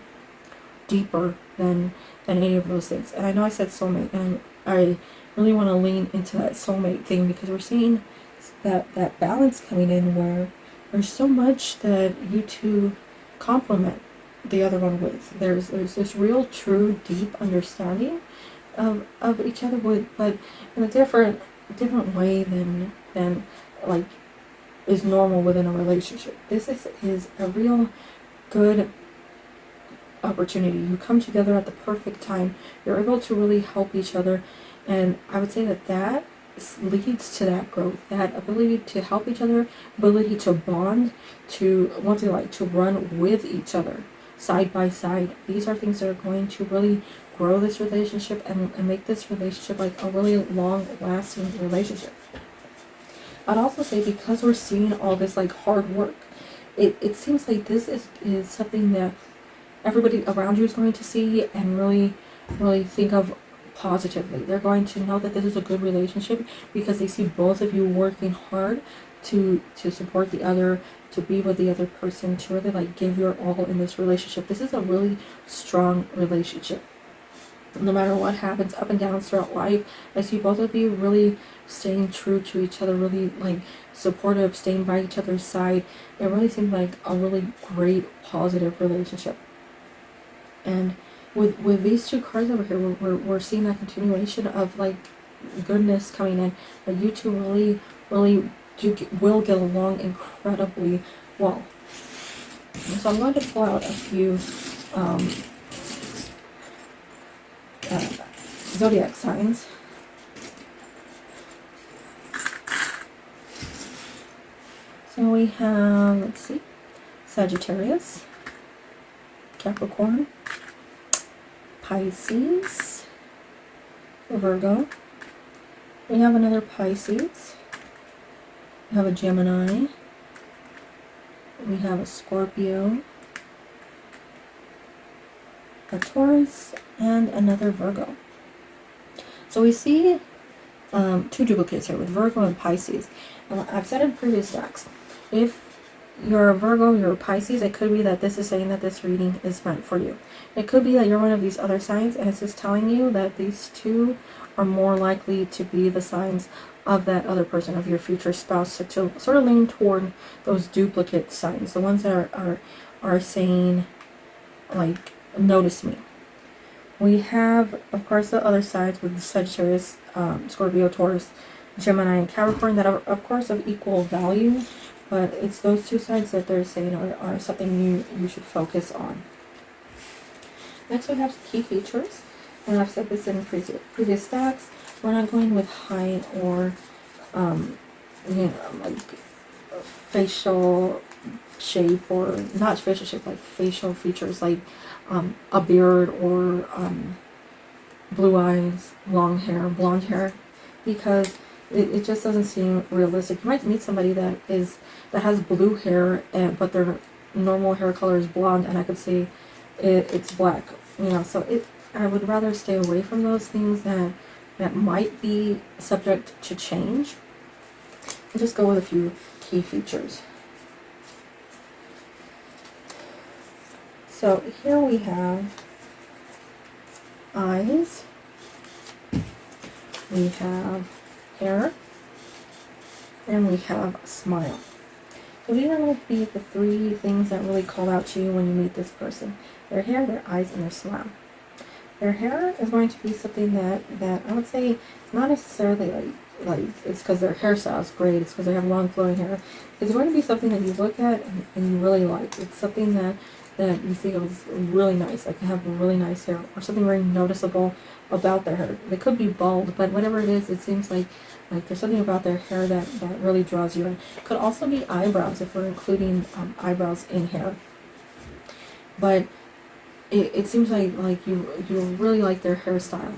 deeper than any of those things. And I know I said soulmate, and I really want to lean into that soulmate thing, because we're seeing that balance coming in where there's so much that you two complement the other one with. There's this real, true, deep understanding of each other, but in a different way than like is normal within a relationship. This is a real good opportunity. You come together at the perfect time. You're able to really help each other, and I would say that leads to that growth, that ability to help each other, ability to bond, to want to run with each other side by side. These are things that are going to really grow this relationship and make this relationship like a really long lasting relationship. I'd also say, because we're seeing all this like hard work, it seems like this is something that everybody around you is going to see and really think of positively. They're going to know that this is a good relationship because they see both of you working hard to support the other, to be with the other person, to really like give your all in this relationship. This is a really strong relationship. No matter what happens, up and downs throughout life, I see both of you really staying true to each other, really like supportive, staying by each other's side. It really seems like a really great, positive relationship. And with these two cards over here, we're seeing that continuation of like goodness coming in. That you two really will get along incredibly well. And so I'm going to pull out a few Zodiac signs. So we have, let's see, Sagittarius, Capricorn, Pisces, Virgo. We have another Pisces. We have a Gemini. We have a Scorpio, a Taurus, and another Virgo. So we see two duplicates here with Virgo and Pisces. I've said in previous stacks, if you're a Virgo, you're a Pisces, it could be that this is saying that this reading is meant for you. It could be that you're one of these other signs, and it's just telling you that these two are more likely to be the signs of that other person, of your future spouse, so to sort of lean toward those duplicate signs, the ones that are saying like, notice me. We have, of course, the other sides with the Sagittarius, Scorpio, Taurus, Gemini, and Capricorn that are, of course, of equal value, but it's those two sides that they're saying are something you should focus on. Next, we have key features, and I've said this in previous stacks. We're not going with height or, like facial shape, or not facial shape, like facial features, like a beard or blue eyes, long hair, blonde hair, because it just doesn't seem realistic. You might meet somebody that has blue hair, but their normal hair color is blonde, and I could say it's black. So I would rather stay away from those things that might be subject to change, and just go with a few key features. So here we have eyes, we have hair, and we have a smile. So these are going to be the three things that really call out to you when you meet this person: their hair, their eyes, and their smile. Their hair is going to be something that I would say it's not necessarily like it's because their hairstyle is great, it's because they have long flowing hair. It's going to be something that you look at and you really like. It's something that you think is really nice, like they have really nice hair, or something very noticeable about their hair. They could be bald, but whatever it is, it seems like there's something about their hair that really draws you in. It could also be eyebrows, if we're including eyebrows in hair. But it seems like you really like their hairstyle,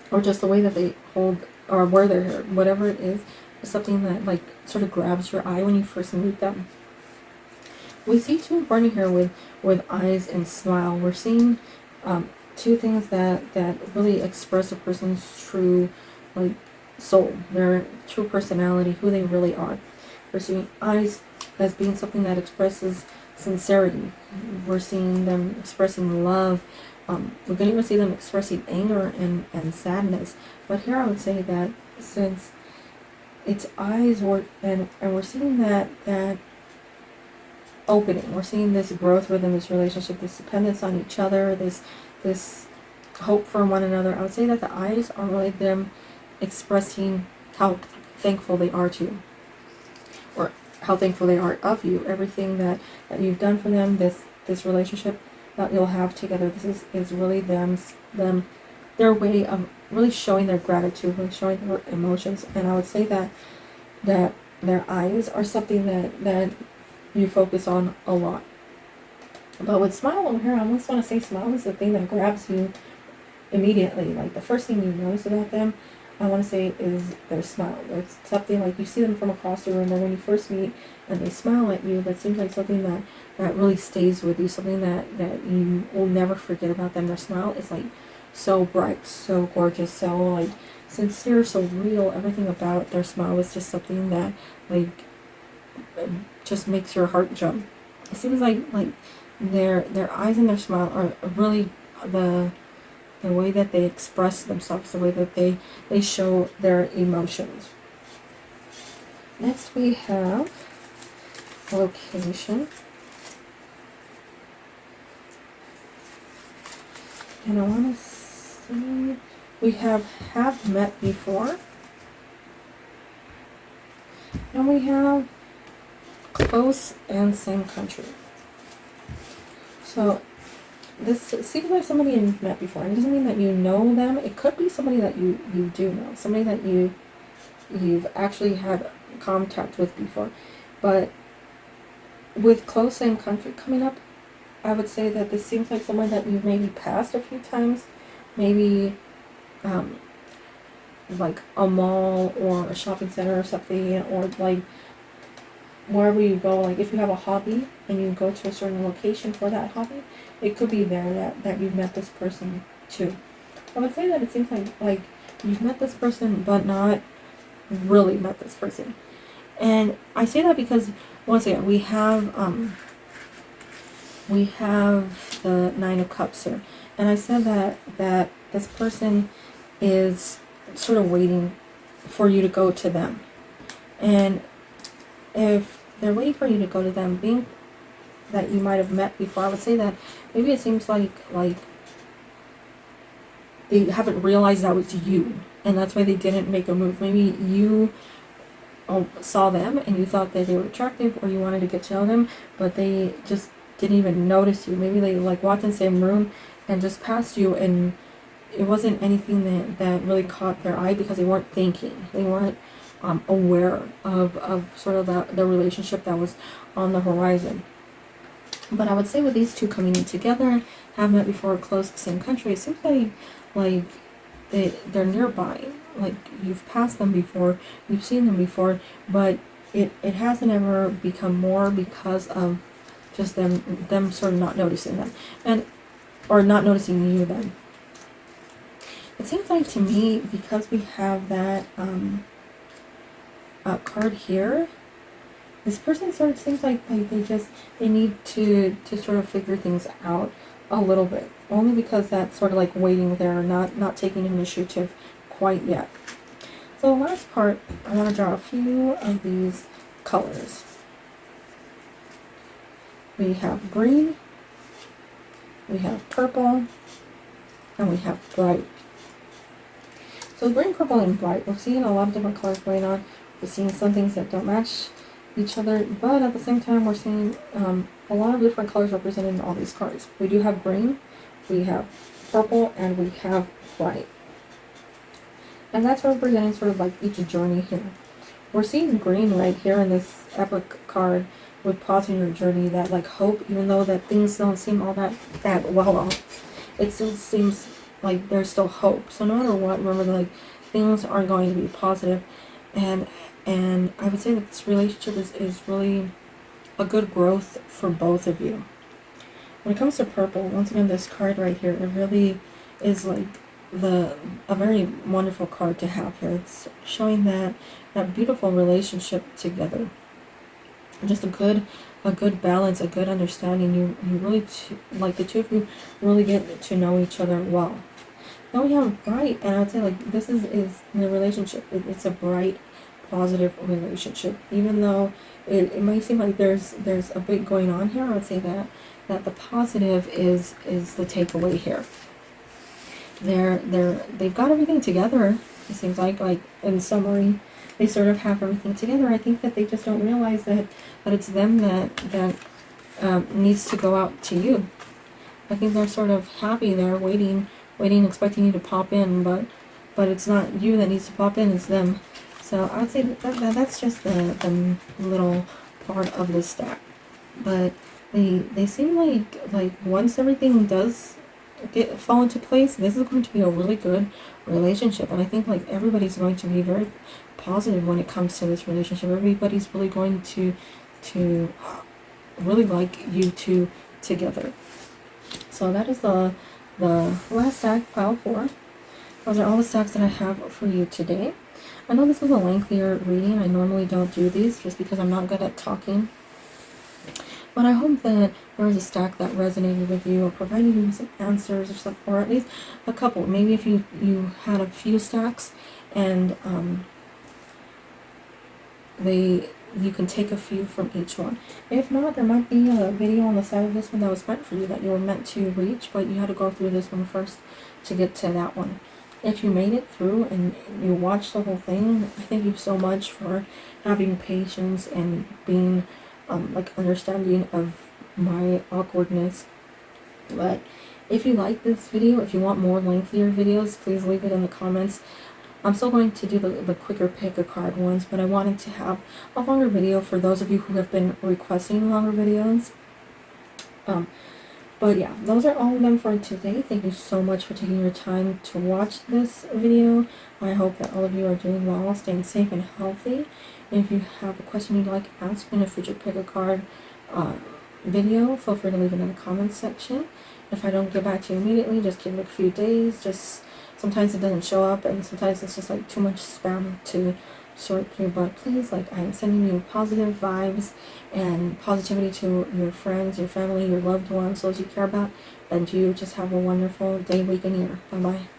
or just the way that they hold or wear their hair. Whatever it is something that like sort of grabs your eye when you first meet them. We see two burning here with eyes and smile. We're seeing two things that really express a person's true like soul, their true personality, who they really are. We're seeing eyes as being something that expresses sincerity. We're seeing them expressing love. We're going to even see them expressing anger and sadness. But here I would say that since it's eyes, and we're seeing that opening, we're seeing this growth within this relationship, this dependence on each other, this hope for one another. I would say that the eyes are really them expressing how thankful they are to you, or how thankful they are of you, everything that you've done for them, this relationship that you'll have together. This is really their way of really showing their gratitude, really showing their emotions. And I would say that their eyes are something that you focus on a lot. But with smile over here, I almost want to say smile is the thing that grabs you immediately. Like the first thing you notice about them, I want to say, is their smile. It's something like you see them from across the room, or when you first meet and they smile at you, that seems like something that really stays with you, something that you will never forget about them. Their smile is like so bright, so gorgeous, so like sincere, so real. Everything about their smile is just something that like just makes your heart jump. It seems like their eyes and their smile are really the way that they express themselves, the way that they show their emotions. Next we have location. And I want to see, we have met before. And we have close and same country. So this seems like somebody you've met before. It doesn't mean that you know them. It could be somebody that you do know, somebody that you've actually had contact with before. But with close same country coming up, I would say that this seems like someone that you've maybe passed a few times, maybe like a mall or a shopping center or something, or like wherever you go. Like if you have a hobby and you go to a certain location for that hobby, it could be there that you've met this person too. I would say that it seems like you've met this person but not really met this person. And I say that because once again we have the Nine of Cups here, and I said that this person is sort of waiting for you to go to them. And if they're waiting for you to go to them, being that you might have met before, I would say that maybe it seems like they haven't realized that was you, and that's why they didn't make a move. Maybe you saw them and you thought that they were attractive, or you wanted to get to know them, but they just didn't even notice you. Maybe they like walked in the same room and just passed you, and it wasn't anything that really caught their eye because they weren't thinking. They weren't aware of sort of the relationship that was on the horizon. But I would say with these two coming in together, have met before, close, same country, it seems like they're nearby. Like you've passed them before, you've seen them before, but it hasn't ever become more because of just them sort of not noticing them, or not noticing you then. It seems like to me, because we have that card here, this person sort of seems like they need to sort of figure things out a little bit, only because that's sort of like waiting there, not taking initiative quite yet. So the last part, I want to draw a few of these colors. We have green, we have purple, and we have bright. So green, purple, and bright, we're seeing a lot of different colors going on. We're seeing some things that don't match each other, but at the same time we're seeing a lot of different colors represented in all these cards. We do have green, we have purple, and we have bright. And that's representing sort of like each journey here. We're seeing green right here in this epic card with pausing your journey, that like hope, even though that things don't seem all that well off, it still seems like there's still hope. So no matter what, remember that like things are going to be positive. And I would say that this relationship is really a good growth for both of you. When it comes to purple, once again, this card right here, it really is like a very wonderful card to have here. It's showing that beautiful relationship together. Just a good balance, a good understanding. You really like the two of you really get to know each other well. Now we have bright, and I would say like this is the relationship. It's a bright, positive relationship. Even though it might seem like there's a bit going on here, I would say that the positive is the takeaway here. They've got everything together. It seems like in summary, they sort of have everything together. I think that they just don't realize that it's them that needs to go out to you. I think they're sort of happy there, waiting, expecting you to pop in, but it's not you that needs to pop in, it's them. So I would say that's just the little part of the stack. But they seem like once everything does fall into place, this is going to be a really good relationship. And I think like everybody's going to be very positive when it comes to this relationship. Everybody's really going to really like you two together. So that is the last stack, pile 4. Those are all the stacks that I have for you today. I know this was a lengthier reading. I normally don't do these just because I'm not good at talking. But I hope that there was a stack that resonated with you or provided you with some answers or something, or at least a couple. Maybe if you had a few stacks and you can take a few from each one. If not, there might be a video on the side of this one that was meant for you, that you were meant to reach, but you had to go through this one first to get to that one. If you made it through and you watched the whole thing, I thank you so much for having patience and being like understanding of my awkwardness. But if you like this video, if you want more lengthier videos, please leave it in the comments. I'm still going to do the quicker pick a card ones, but I wanted to have a longer video for those of you who have been requesting longer videos. But yeah, those are all of them for today. Thank you so much for taking your time to watch this video. I hope that all of you are doing well, staying safe and healthy. If you have a question you'd like to ask in a future pick a card video, feel free to leave it in the comments section. If I don't get back to you immediately, just give it a few days. Just sometimes it doesn't show up, and sometimes it's just like too much spam to sort through. But please, like, I am sending you positive vibes and positivity to your friends, your family, your loved ones, those you care about, and you just have a wonderful day, week, and year. Bye bye.